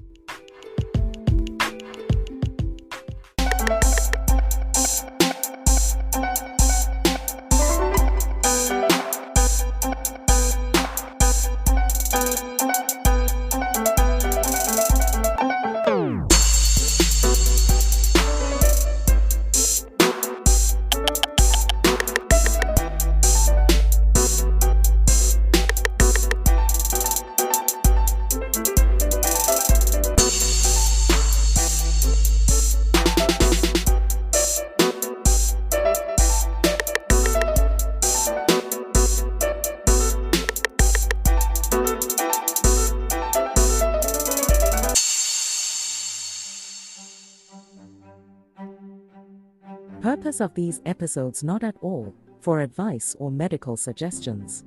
Purpose of these episodes not at all for advice or medical suggestions.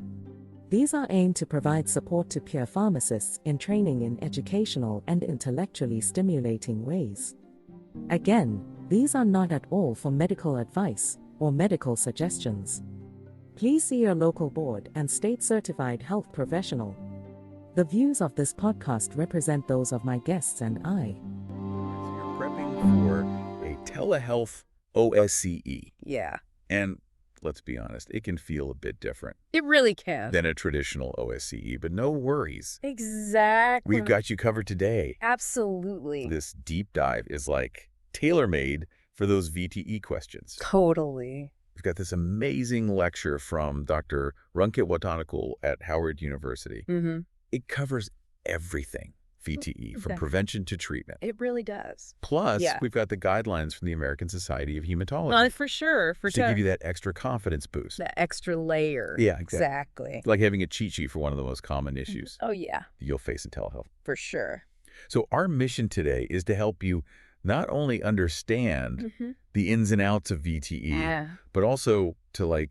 These are aimed to provide support to peer pharmacists in training in educational and intellectually stimulating ways. Again, these are not at all for medical advice or medical suggestions. Please see your local board and state-certified health professional. The views of this podcast represent those of my guests and I. You're prepping for a telehealth OSCE. Yeah. And let's be honest, it can feel a bit different It really can. than a traditional OSCE, but no worries. Exactly. We've got you covered today. Absolutely. This deep dive is like tailor-made for those VTE questions. Totally. We've got this amazing lecture from Dr. Runkit Watanakul at Howard University. Mm-hmm. It covers everything VTE, from Okay. prevention to treatment. It really does. Plus, Yeah. we've got the guidelines from the American Society of Hematology For sure. For to give you that extra confidence boost. That extra layer. Yeah, exactly. Exactly. It's like having a cheat sheet for one of the most common issues Oh, yeah. you'll face in telehealth. For sure. So our mission today is to help you not only understand Mm-hmm. the ins and outs of VTE, Yeah. but also to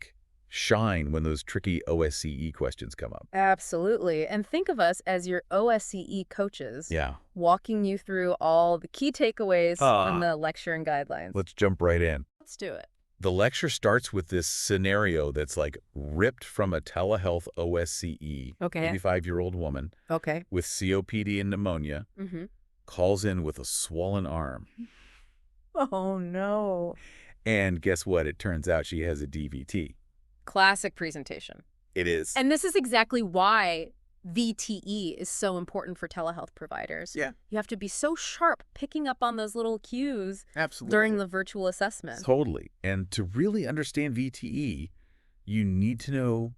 shine when those tricky OSCE questions come up. Absolutely. And think of us as your OSCE coaches. Yeah. Walking you through all the key takeaways from the lecture and guidelines. Let's jump right in. Let's do it. The lecture starts with this scenario that's ripped from a telehealth OSCE. Okay. 85-year-old woman Okay. with COPD and pneumonia Mm-hmm. calls in with a swollen arm. Oh, no. And guess what? It turns out she has a DVT. Classic presentation. It is. And this is exactly why VTE is so important for telehealth providers. Yeah. You have to be so sharp picking up on those little cues Absolutely. during the virtual assessment. Totally. And to really understand VTE, you need to know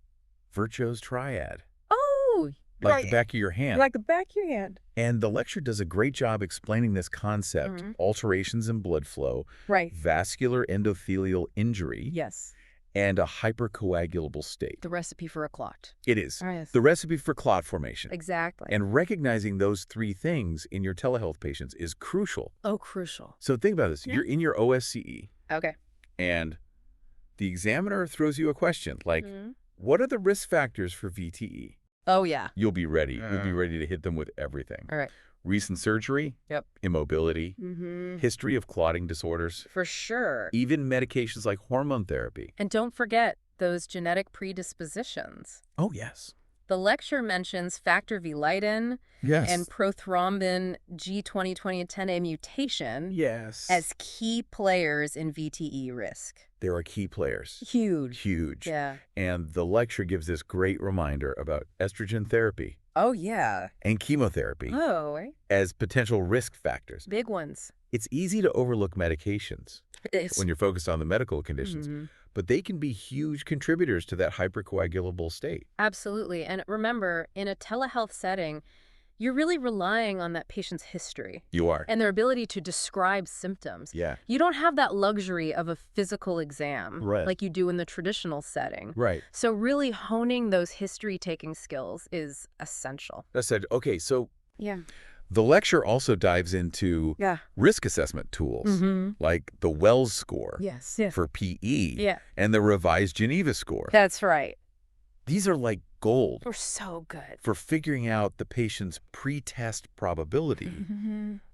Virchow's triad. Oh, Like right. the back of your hand. Like the back of your hand. And the lecture does a great job explaining this concept, alterations in blood flow, Right. vascular endothelial injury, Yes. and a hypercoagulable state. The recipe for a clot. It is. Yes. The recipe for clot formation. Exactly. And recognizing those three things in your telehealth patients is crucial. Oh, crucial. So think about this. Yeah. You're in your OSCE, Okay. and the examiner throws you a question like, what are the risk factors for VTE? Oh, yeah. You'll be ready. You'll be ready to hit them with everything. All right. Recent surgery, Yep. immobility, history of clotting disorders, For sure. even medications like hormone therapy. And don't forget those genetic predispositions. Oh, yes. The lecture mentions factor V Leiden Yes. and prothrombin G202010A mutation yes. as key players in VTE risk. There are key players. Huge. Huge. Yeah. And the lecture gives this great reminder about estrogen therapy Oh, yeah. and chemotherapy Oh, right. as potential risk factors. Big ones. It's easy to overlook medications It's when you're focused on the medical conditions, but they can be huge contributors to that hypercoagulable state. Absolutely. And remember, in a telehealth setting, you're really relying on that patient's history You are. and their ability to describe symptoms. Yeah. You don't have that luxury of a physical exam Right. like you do in the traditional setting. Right. So really honing those history-taking skills is essential. That said, okay, so Yeah. the lecture also dives into Yeah. risk assessment tools like the Wells score Yes. Yeah. for PE Yeah. and the revised Geneva score. That's right. These are like gold We're so good. for figuring out the patient's pre-test probability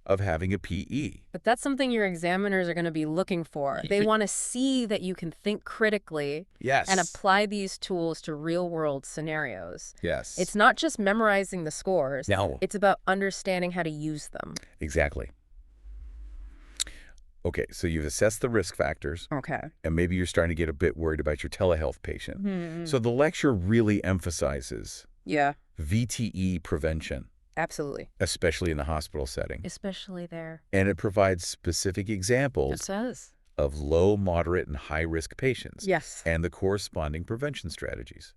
of having a PE. But that's something your examiners are going to be looking for. They want to see that you can think critically Yes. and apply these tools to real-world scenarios. Yes. It's not just memorizing the scores. No. It's about understanding how to use them. Exactly. Okay, so you've assessed the risk factors, Okay. and maybe you're starting to get a bit worried about your telehealth patient. So the lecture really emphasizes Yeah, VTE prevention, absolutely. especially in the hospital setting. Especially there. And it provides specific It examples says. of low, moderate, and high-risk patients Yes. and the corresponding prevention strategies.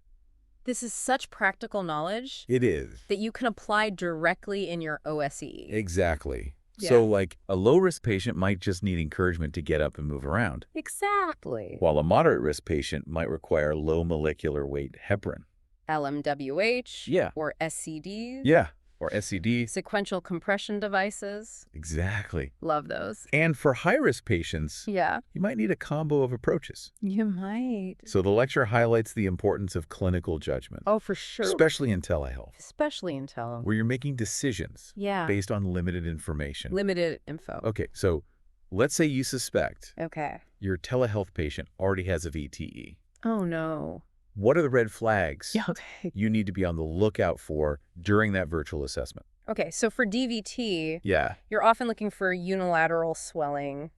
This is such practical knowledge It is. that you can apply directly in your OSCE. Exactly. Yeah. So, like, a low-risk patient might just need encouragement to get up and move around, Exactly. while a moderate-risk patient might require low molecular weight heparin. LMWH. Yeah. Or SCDs. Yeah, or SCD. Sequential compression devices. Exactly. Love those. And for high-risk patients, Yeah. you might need a combo of approaches. You might. So the lecture highlights the importance of clinical judgment, Oh, for sure. especially in telehealth, Especially in tele. where you're making decisions Yeah. based on limited information. Limited info. Okay, so let's say you suspect Okay. your telehealth patient already has a VTE. Oh, no. What are the red flags Okay. you need to be on the lookout for during that virtual assessment? Okay, so for DVT, Yeah. you're often looking for unilateral swelling,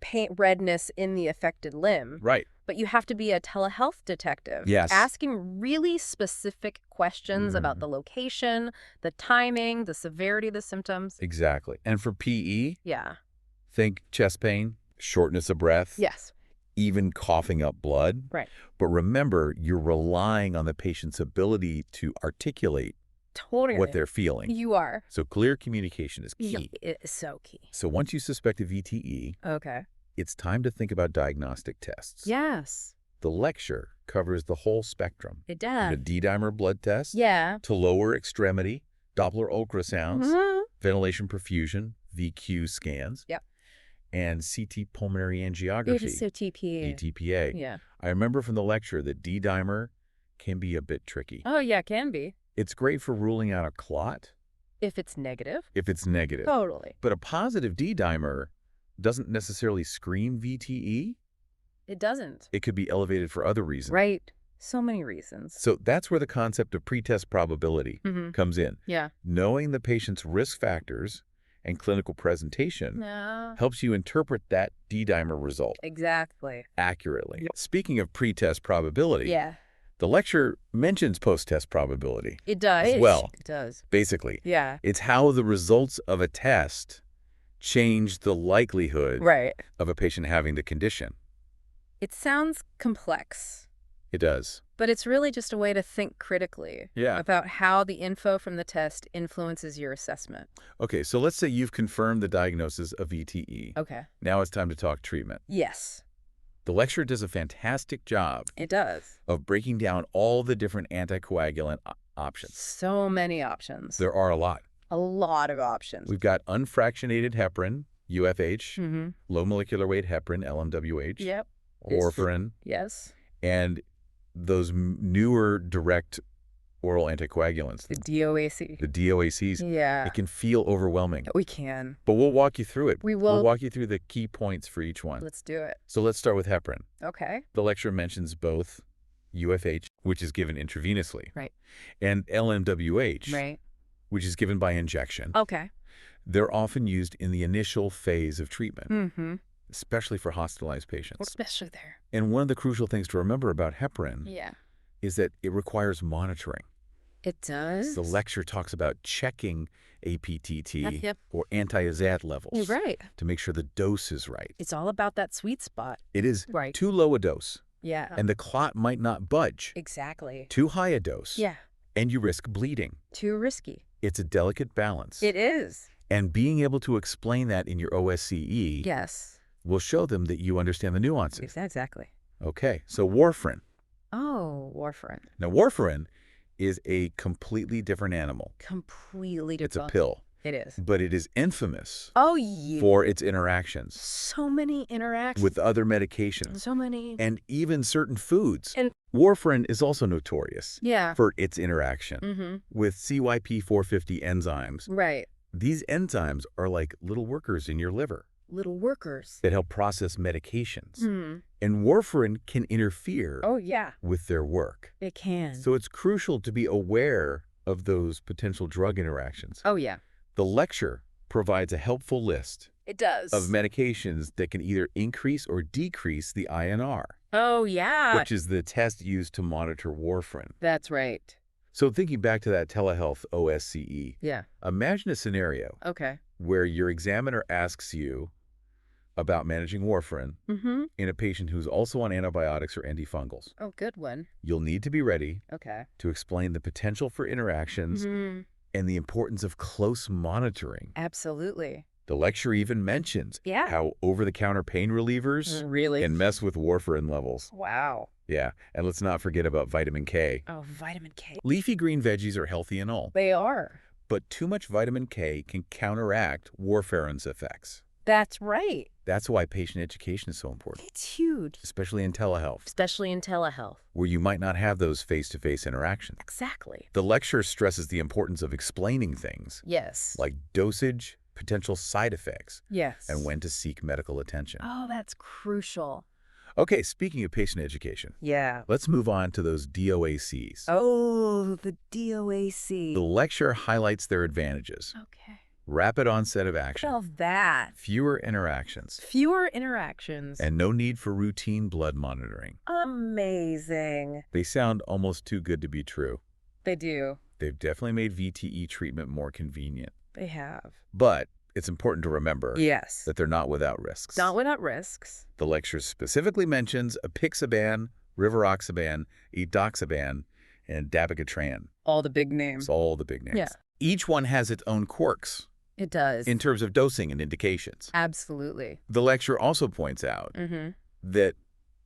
paint redness in the affected limb. Right. But you have to be a telehealth detective. Yes. Asking really specific questions about the location, the timing, the severity of the symptoms. Exactly. And for PE, Yeah. think chest pain, shortness of breath, Yes. even coughing up blood. Right. But remember, you're relying on the patient's ability to articulate Totally. what they're feeling. You are. So clear communication is Yeah, key. it is so key. So once you suspect a VTE, Okay. it's time to think about diagnostic tests. Yes, The lecture covers the whole spectrum. it From does. a D-dimer blood test Yeah. to lower extremity, Doppler ultrasounds, Mhm. ventilation perfusion, VQ scans, Yep. and CT pulmonary angiography, It is so TPA. ETPA. Yeah. I remember from the lecture that D-dimer can be a bit tricky. Oh, yeah, it can be. It's great for ruling out a clot If it's negative. if it's negative. Totally. But a positive D-dimer doesn't necessarily scream VTE. It doesn't. It could be elevated for other reasons. Right. So many reasons. So that's where the concept of pretest probability Mm-hmm. comes in. Yeah. Knowing the patient's risk factors and clinical presentation No. helps you interpret that D-dimer result Exactly. accurately. Speaking of pre-test probability, Yeah. the lecture mentions post-test probability It does. as well. It does. Basically, Yeah. it's how the results of a test change the likelihood Right. of a patient having the condition. It sounds complex, It does. but it's really just a way to think critically Yeah. about how the info from the test influences your assessment. Okay, so let's say you've confirmed the diagnosis of VTE. Okay. Now it's time to talk treatment. Yes, The lecture does a fantastic job it does. of breaking down all the different anticoagulant options. So many options. There are a lot. A lot of options. We've got unfractionated heparin, UFH, Mm-hmm. low molecular weight heparin, LMWH, Yep. warfarin, Yes. and those newer direct oral anticoagulants, The DOAC. the DOACs. Yeah. It can feel overwhelming, We can. but we'll walk you through it. We We'll will. walk you through the key points for each one. Let's do it. So let's start with heparin. Okay. The lecture mentions both UFH, which is given intravenously, Right. and LMWH, Right. which is given by injection. Okay. They're often used in the initial phase of treatment, Mm-hmm. especially for hospitalized patients. Especially there. And one of the crucial things to remember about heparin Yeah. is that it requires monitoring. It does. The lecture talks about checking APTT Yep. or anti-azad levels You're right. to make sure the dose is right. It's all about that sweet spot. It is Right. too low a dose, Yeah. and the clot might not budge. Exactly. Too high a dose, Yeah. and you risk bleeding. Too risky. It's a delicate balance. It is. And being able to explain that in your OSCE Yes. will show them that you understand the nuances. Exactly. Okay, so warfarin. Oh, warfarin. Now, warfarin is a completely different animal. Completely It's different. a pill, It is. but it is infamous Oh, yeah. for its interactions So many interactions. with other medications so many. and even certain foods. And- Warfarin is also notorious Yeah. for its interaction Mm-hmm. with CYP450 enzymes. Right. These enzymes are like little workers in your liver Little workers. that help process medications. Hmm. And warfarin can interfere Oh, yeah. with their work. It can. So it's crucial to be aware of those potential drug interactions. Oh, yeah. The lecture provides a helpful list It does. of medications that can either increase or decrease the INR, Oh, yeah. which is the test used to monitor warfarin. That's right. So thinking back to that telehealth OSCE, Yeah. imagine a scenario Okay. where your examiner asks you about managing warfarin Mm-hmm. in a patient who's also on antibiotics or antifungals. Oh, good one. You'll need to be ready Okay. to explain the potential for interactions Mm-hmm. and the importance of close monitoring. Absolutely. The lecture even mentions Yeah. how over-the-counter pain relievers Really? can mess with warfarin levels. Wow. Yeah, and let's not forget about vitamin K. Oh, vitamin K. Leafy green veggies are healthy and all, They are. but too much vitamin K can counteract warfarin's effects. That's right. That's why patient education is so important, It's huge. especially in telehealth, Especially in telehealth. where you might not have those face-to-face interactions. Exactly. The lecture stresses the importance of explaining things Yes. like dosage, potential side effects, Yes. and when to seek medical attention. Oh, that's crucial. Okay, speaking of patient education, Yeah. let's move on to those DOACs. Oh, the DOAC. The lecture highlights their advantages. Okay. Rapid onset of action, Love that. fewer interactions, Fewer interactions. and no need for routine blood monitoring. Amazing. They sound almost too good to be true. They do. They've definitely made VTE treatment more convenient. They have. But it's important to remember Yes. that they're not without risks. Not without risks. The lecture specifically mentions apixaban, rivaroxaban, edoxaban, and dabigatran. All the big names. It's all the big names. Yeah. Each one has its own quirks It does. in terms of dosing and indications. Absolutely. The lecture also points out Mm-hmm. that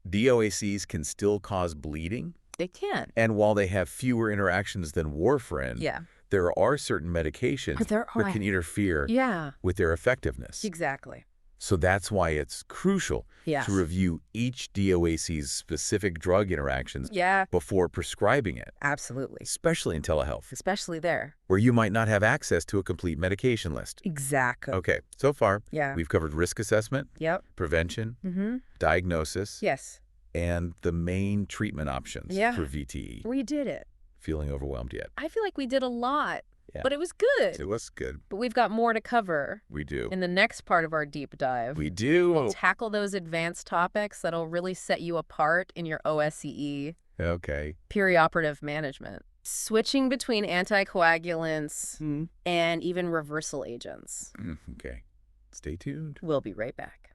DOACs can still cause bleeding, They can. and while they have fewer interactions than warfarin, Yeah. there are certain medications There that are. can interfere Yeah. with their effectiveness. Exactly. So that's why it's crucial Yes. to review each DOAC's specific drug interactions Yeah. before prescribing it, Absolutely. especially in telehealth, Especially there. where you might not have access to a complete medication list. Exactly. Okay, so far, Yeah. we've covered risk assessment, Yep. prevention, Mm-hmm. diagnosis, Yes. and the main treatment options Yeah. for VTE. We did it. Feeling overwhelmed yet? I feel like we did a lot. Yeah. But it was good. It was good. But we've got more to cover We do. in the next part of our deep dive. We do. Tackle those advanced topics that'll really set you apart in your OSCE Okay. perioperative management. Switching between anticoagulants and even reversal agents. Okay. Stay tuned. We'll be right back.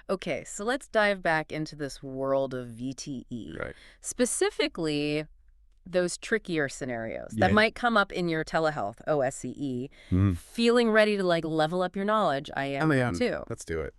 Okay, so let's dive back into this world of VTE. Right. Specifically, those trickier scenarios Yeah. that might come up in your telehealth OSCE. Mm. Feeling ready to level up your knowledge. I am too. Let's do it.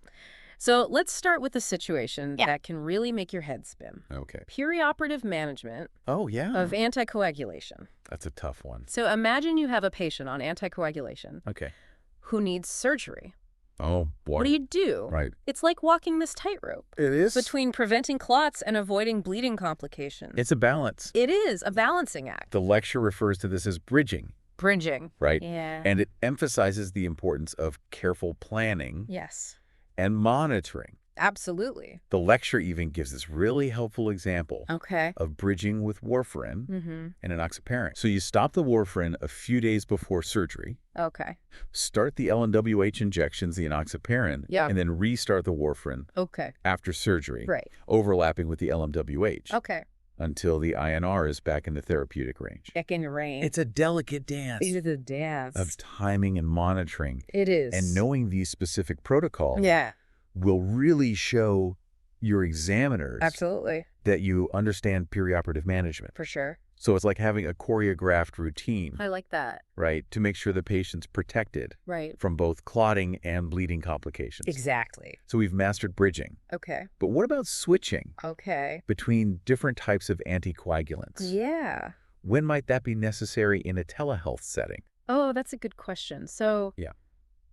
So let's start with a situation that can really make your head spin. Okay. Perioperative management Oh, yeah. of anticoagulation. That's a tough one. So imagine you have a patient on anticoagulation Okay. who needs surgery. Oh, boy. What do you do? Right. It's like walking this tightrope It is. between preventing clots and avoiding bleeding complications. It's a balance. It is a balancing act. The lecture refers to this as bridging, Bridging. right? Yeah. And it emphasizes the importance of careful planning Yes. and monitoring. Absolutely. The lecture even gives this really helpful example Okay. of bridging with warfarin Mm-hmm. and enoxaparin. So you stop the warfarin a few days before surgery, Okay. start the LNWH injections, the enoxaparin, Yeah. and then restart the warfarin Okay. after surgery, Right. overlapping with the LMWH Okay. until the INR is back in the therapeutic range. Back in your range. It's a delicate dance It is a dance. of timing and monitoring. It is. And knowing these specific protocols Yeah. will really show your examiners Absolutely. that you understand perioperative management. For sure. So it's like having a choreographed routine, I like that. right, to make sure the patient's protected Right. from both clotting and bleeding complications. Exactly. So we've mastered bridging. Okay. But what about switching Okay. between different types of anticoagulants? Yeah. When might that be necessary in a telehealth setting? Oh, that's a good question. So Yeah.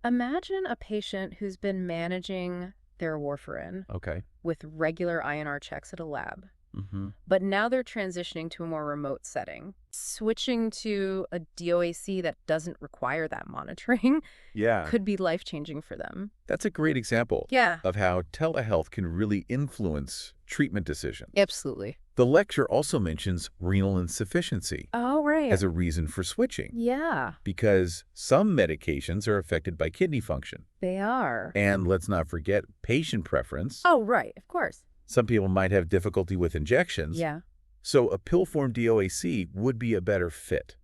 imagine a patient who's been managing their warfarin Okay. with regular INR checks at a lab, Mm-hmm. but now they're transitioning to a more remote setting. Switching to a DOAC that doesn't require that monitoring Yeah. could be life-changing for them. That's a great example Yeah. of how telehealth can really influence treatment decisions. Absolutely. The lecture also mentions renal insufficiency Oh, right. as a reason for switching, Yeah, because some medications are affected by kidney function. they are. And let's not forget patient preference. Oh, right. Of course. Some people might have difficulty with injections. Yeah. So a pill form DOAC would be a better fit.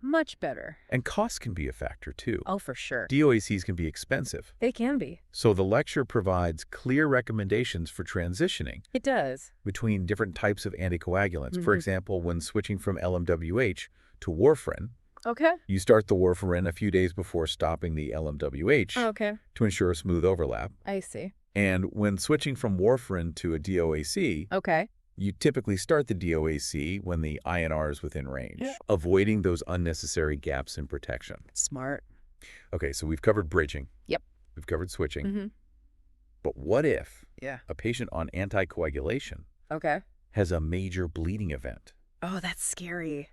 Much better. And cost can be a factor too. Oh, for sure. DOACs can be expensive. They can be. So the lecture provides clear recommendations for transitioning It does. between different types of anticoagulants. For Mhm. example, when switching from LMWH to warfarin, Okay. you start the warfarin a few days before stopping the LMWH Okay. to ensure a smooth overlap. I see. And when switching from warfarin to a DOAC, Okay. you typically start the DOAC when the INR is within range, avoiding those unnecessary gaps in protection. Smart. Okay, so we've covered bridging. Yep. We've covered switching. Mm-hmm. But what if Yeah. a patient on anticoagulation Okay. has a major bleeding event? Oh, that's scary.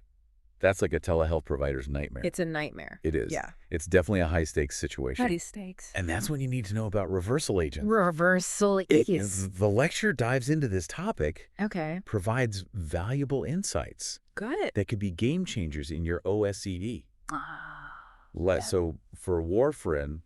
That's like a telehealth provider's nightmare. It's a nightmare. It is. Yeah. It's definitely a high-stakes situation. High stakes. And that's when you need to know about reversal agents. Reversal. The lecture dives into this topic, Okay. provides valuable insights Good. that could be game changers in your OSCE. Ah. So for warfarin,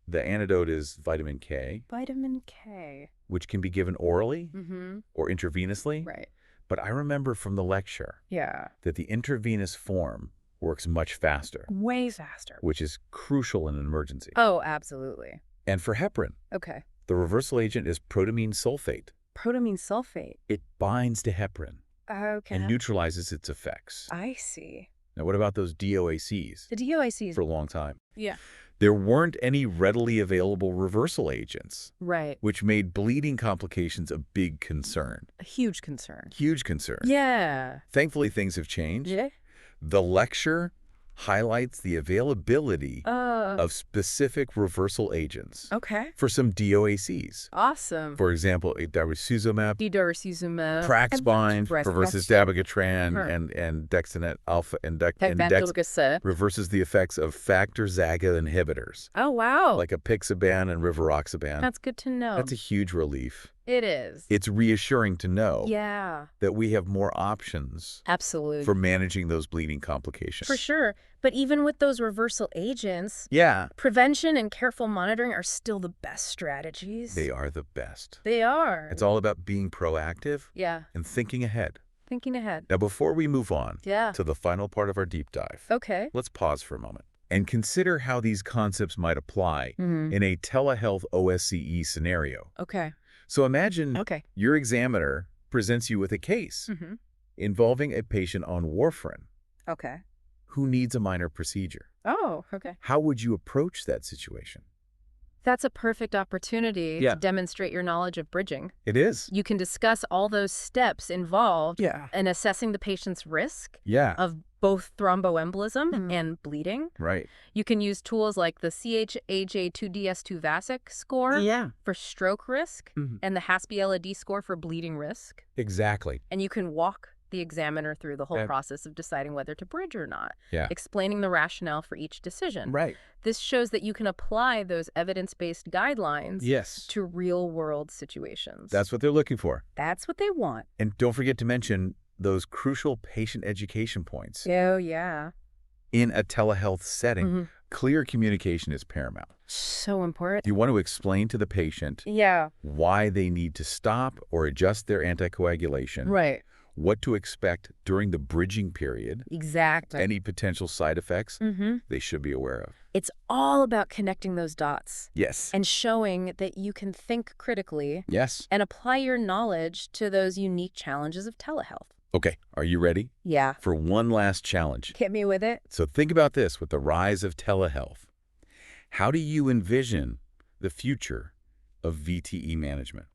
the antidote is vitamin K, Vitamin K. which can be given orally Mm-hmm. or intravenously. Right. But I remember from the lecture Yeah. that the intravenous form works much faster, Way faster. which is crucial in an emergency. Oh, absolutely. And for heparin, Okay. the reversal agent is protamine sulfate. Protamine sulfate. It binds to heparin Okay. and neutralizes its effects. I see. Now, what about those DOACs? The DOICs. For a long time, Yeah. there weren't any readily available reversal agents, Right. which made bleeding complications a big concern. A huge concern. Huge concern. Yeah. Thankfully, things have changed. Yeah. The lecture highlights the availability of specific reversal agents Okay. for some DOACs. Awesome. For example, daratumumab, Didorsizumab. Praxbind reverses dabigatran, Huh. and Dexanet alpha and Dex Pegvantolgasa. reverses the effects of factor Zaga inhibitors, Oh, wow. like apixaban and rivaroxaban. That's good to know. That's a huge relief. It is. It's reassuring to know Yeah, that we have more options absolutely. for managing those bleeding complications. For sure. But even with those reversal agents, Yeah. prevention and careful monitoring are still the best strategies. They are the best. They are. It's all about being proactive Yeah, and thinking ahead. thinking ahead. Now, before we move on Yeah. to the final part of our deep dive, Okay. let's pause for a moment and consider how these concepts might apply Mm-hmm. in a telehealth OSCE scenario. Okay. So imagine Okay. your examiner presents you with a case Mm-hmm. involving a patient on warfarin Okay. who needs a minor procedure. Oh, okay. How would you approach that situation? That's a perfect opportunity Yeah. to demonstrate your knowledge of bridging. It is. You can discuss all those steps involved Yeah. in assessing the patient's risk Yeah. of both thromboembolism and bleeding. Right. You can use tools like the CHAJ2DS2 VASIC score for stroke risk Mhm. and the HASP-LAD score for bleeding risk. Exactly. And you can walk the examiner through the whole Yep. process of deciding whether to bridge or not, Yeah. explaining the rationale for each decision. Right. This shows that you can apply those evidence-based guidelines Yes. to real-world situations. That's what they're looking for. That's what they want. And don't forget to mention those crucial patient education points. Oh, yeah. In a telehealth setting, Mhm. clear communication is paramount. So important. You want to explain to the patient Yeah, why they need to stop or adjust their anticoagulation, right. what to expect during the bridging period, Exactly. any potential side effects Mm-hmm. they should be aware of. It's all about connecting those dots Yes. and showing that you can think critically Yes. and apply your knowledge to those unique challenges of telehealth. Okay, are you ready Yeah. for one last challenge? Hit me with it. So think about this with the rise of telehealth. How do you envision the future of VTE management?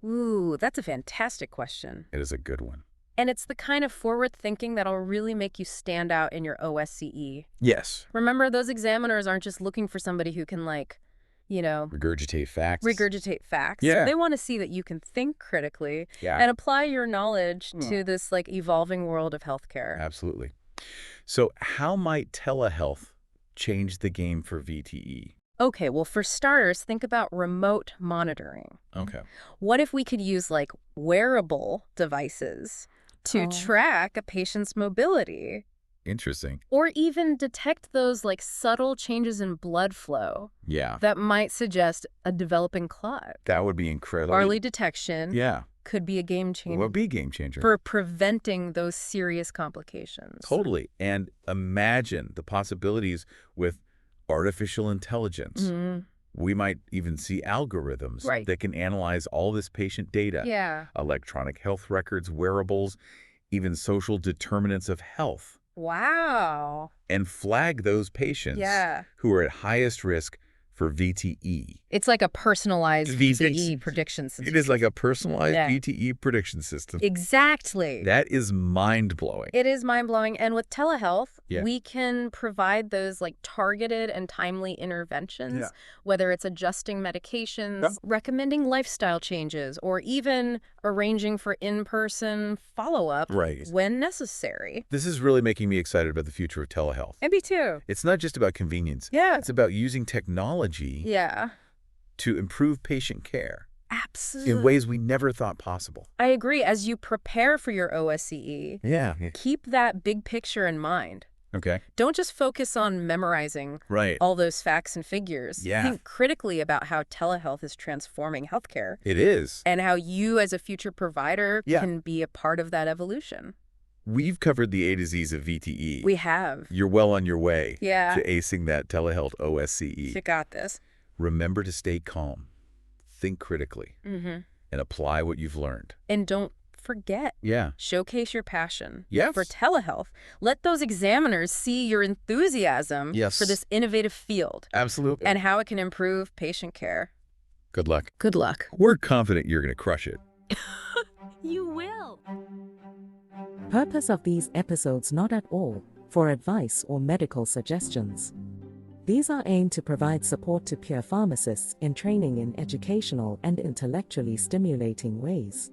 Ooh, that's a fantastic question. It is a good one. And it's the kind of forward thinking that'll really make you stand out in your OSCE. Yes. Remember, those examiners aren't just looking for somebody who can, Regurgitate facts. regurgitate facts. Yeah. They want to see that you can think critically Yeah. and apply your knowledge to this evolving world of healthcare. Absolutely. So how might telehealth change the game for VTE? Okay, well, for starters, think about remote monitoring. Okay. What if we could use wearable devices to track a patient's mobility? Interesting. Or even detect those subtle changes in blood flow Yeah. that might suggest a developing clot. That would be incredible. Early detection Yeah. could be a game It changer would be a game changer. for preventing those serious complications. Totally. And imagine the possibilities with artificial intelligence. Mhm. We might even see algorithms Right. that can analyze all this patient data, Yeah. electronic health records, wearables, even social determinants of health, Wow. and flag those patients Yeah. who are at highest risk for VTE. It's like a personalized VTE. VTE prediction system. It is like a personalized Yeah. VTE prediction system. Exactly. That is mind-blowing. It is mind-blowing. And with telehealth, Yeah. we can provide those targeted and timely interventions, Yeah. whether it's adjusting medications, Yeah. recommending lifestyle changes, or even arranging for in-person follow-up Right. when necessary. This is really making me excited about the future of telehealth. And me too. It's not just about convenience. Yeah. It's about using technology Yeah. to improve patient care Absolutely. in ways we never thought possible. I agree. As you prepare for your OSCE, Yeah. keep that big picture in mind. Okay. Don't just focus on memorizing Right. all those facts and figures. Yeah. Think critically about how telehealth is transforming healthcare It is. and how you as a future provider Yeah. can be a part of that evolution. We've covered the A to Z's of VTE. We have. You're well on your way Yeah. to acing that telehealth OSCE. You got this. Remember to stay calm, think critically, Mm-hmm. and apply what you've learned. And don't forget, Yeah. showcase your passion Yes. for telehealth. Let those examiners see your enthusiasm Yes. for this innovative field Absolutely. and how it can improve patient care. Good luck. Good luck. We're confident you're going to crush it. You will. Purpose of these episodes not at all for advice or medical suggestions. These are aimed to provide support to peer pharmacists in training in educational and intellectually stimulating ways.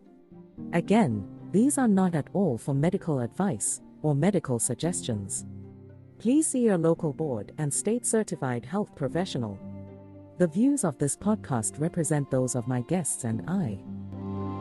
Again, these are not at all for medical advice or medical suggestions. Please see your local board and state-certified health professional. The views of this podcast represent those of my guests and I.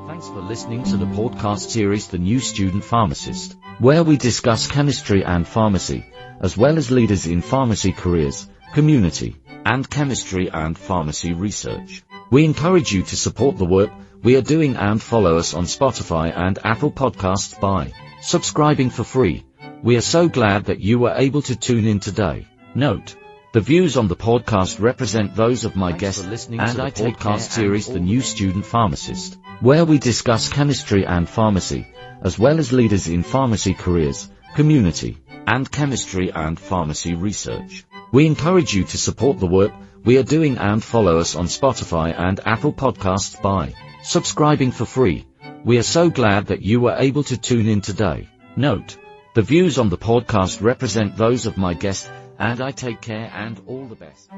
Thanks for listening to the podcast series The New Student Pharmacist, where we discuss chemistry and pharmacy, as well as leaders in pharmacy careers, community, and chemistry and pharmacy research. We encourage you to support the work we are doing and follow us on Spotify and Apple Podcasts by subscribing for free. We are so glad that you were able to tune in today. Note: the views on the podcast represent those of my guest and I take podcast series The New Student Pharmacist, where we discuss chemistry and pharmacy, as well as leaders in pharmacy careers, community, and chemistry and pharmacy research. We encourage you to support the work we are doing and follow us on Spotify and Apple Podcasts by subscribing for free. We are so glad that you were able to tune in today. Note: the views on the podcast represent those of my guest and I take care and all the best.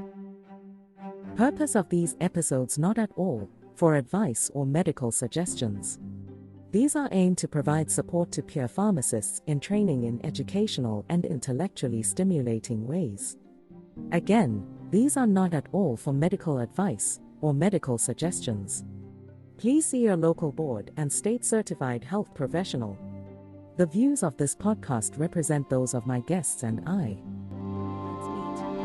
Purpose of these episodes not at all for advice or medical suggestions. These are aimed to provide support to peer pharmacists in training in educational and intellectually stimulating ways. Again, these are not at all for medical advice or medical suggestions. Please see your local board and state-certified health professional. The views of this podcast represent those of my guests and I.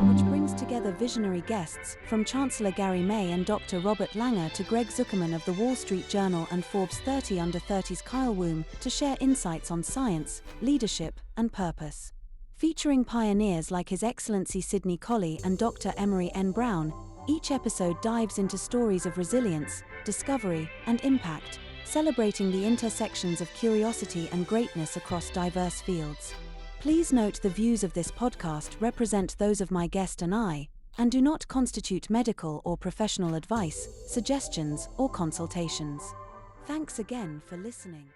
Which brings together visionary guests from Chancellor Gary May and Dr. Robert Langer to Greg Zuckerman of the Wall Street Journal and Forbes 30 Under 30's Kyle Woom to share insights on science, leadership, and purpose. Featuring pioneers like His Excellency Sidney Colley and Dr. Emery N. Brown, each episode dives into stories of resilience, discovery, and impact, celebrating the intersections of curiosity and greatness across diverse fields. Please note the views of this podcast represent those of my guest and I, and do not constitute medical or professional advice, suggestions, or consultations. Thanks again for listening.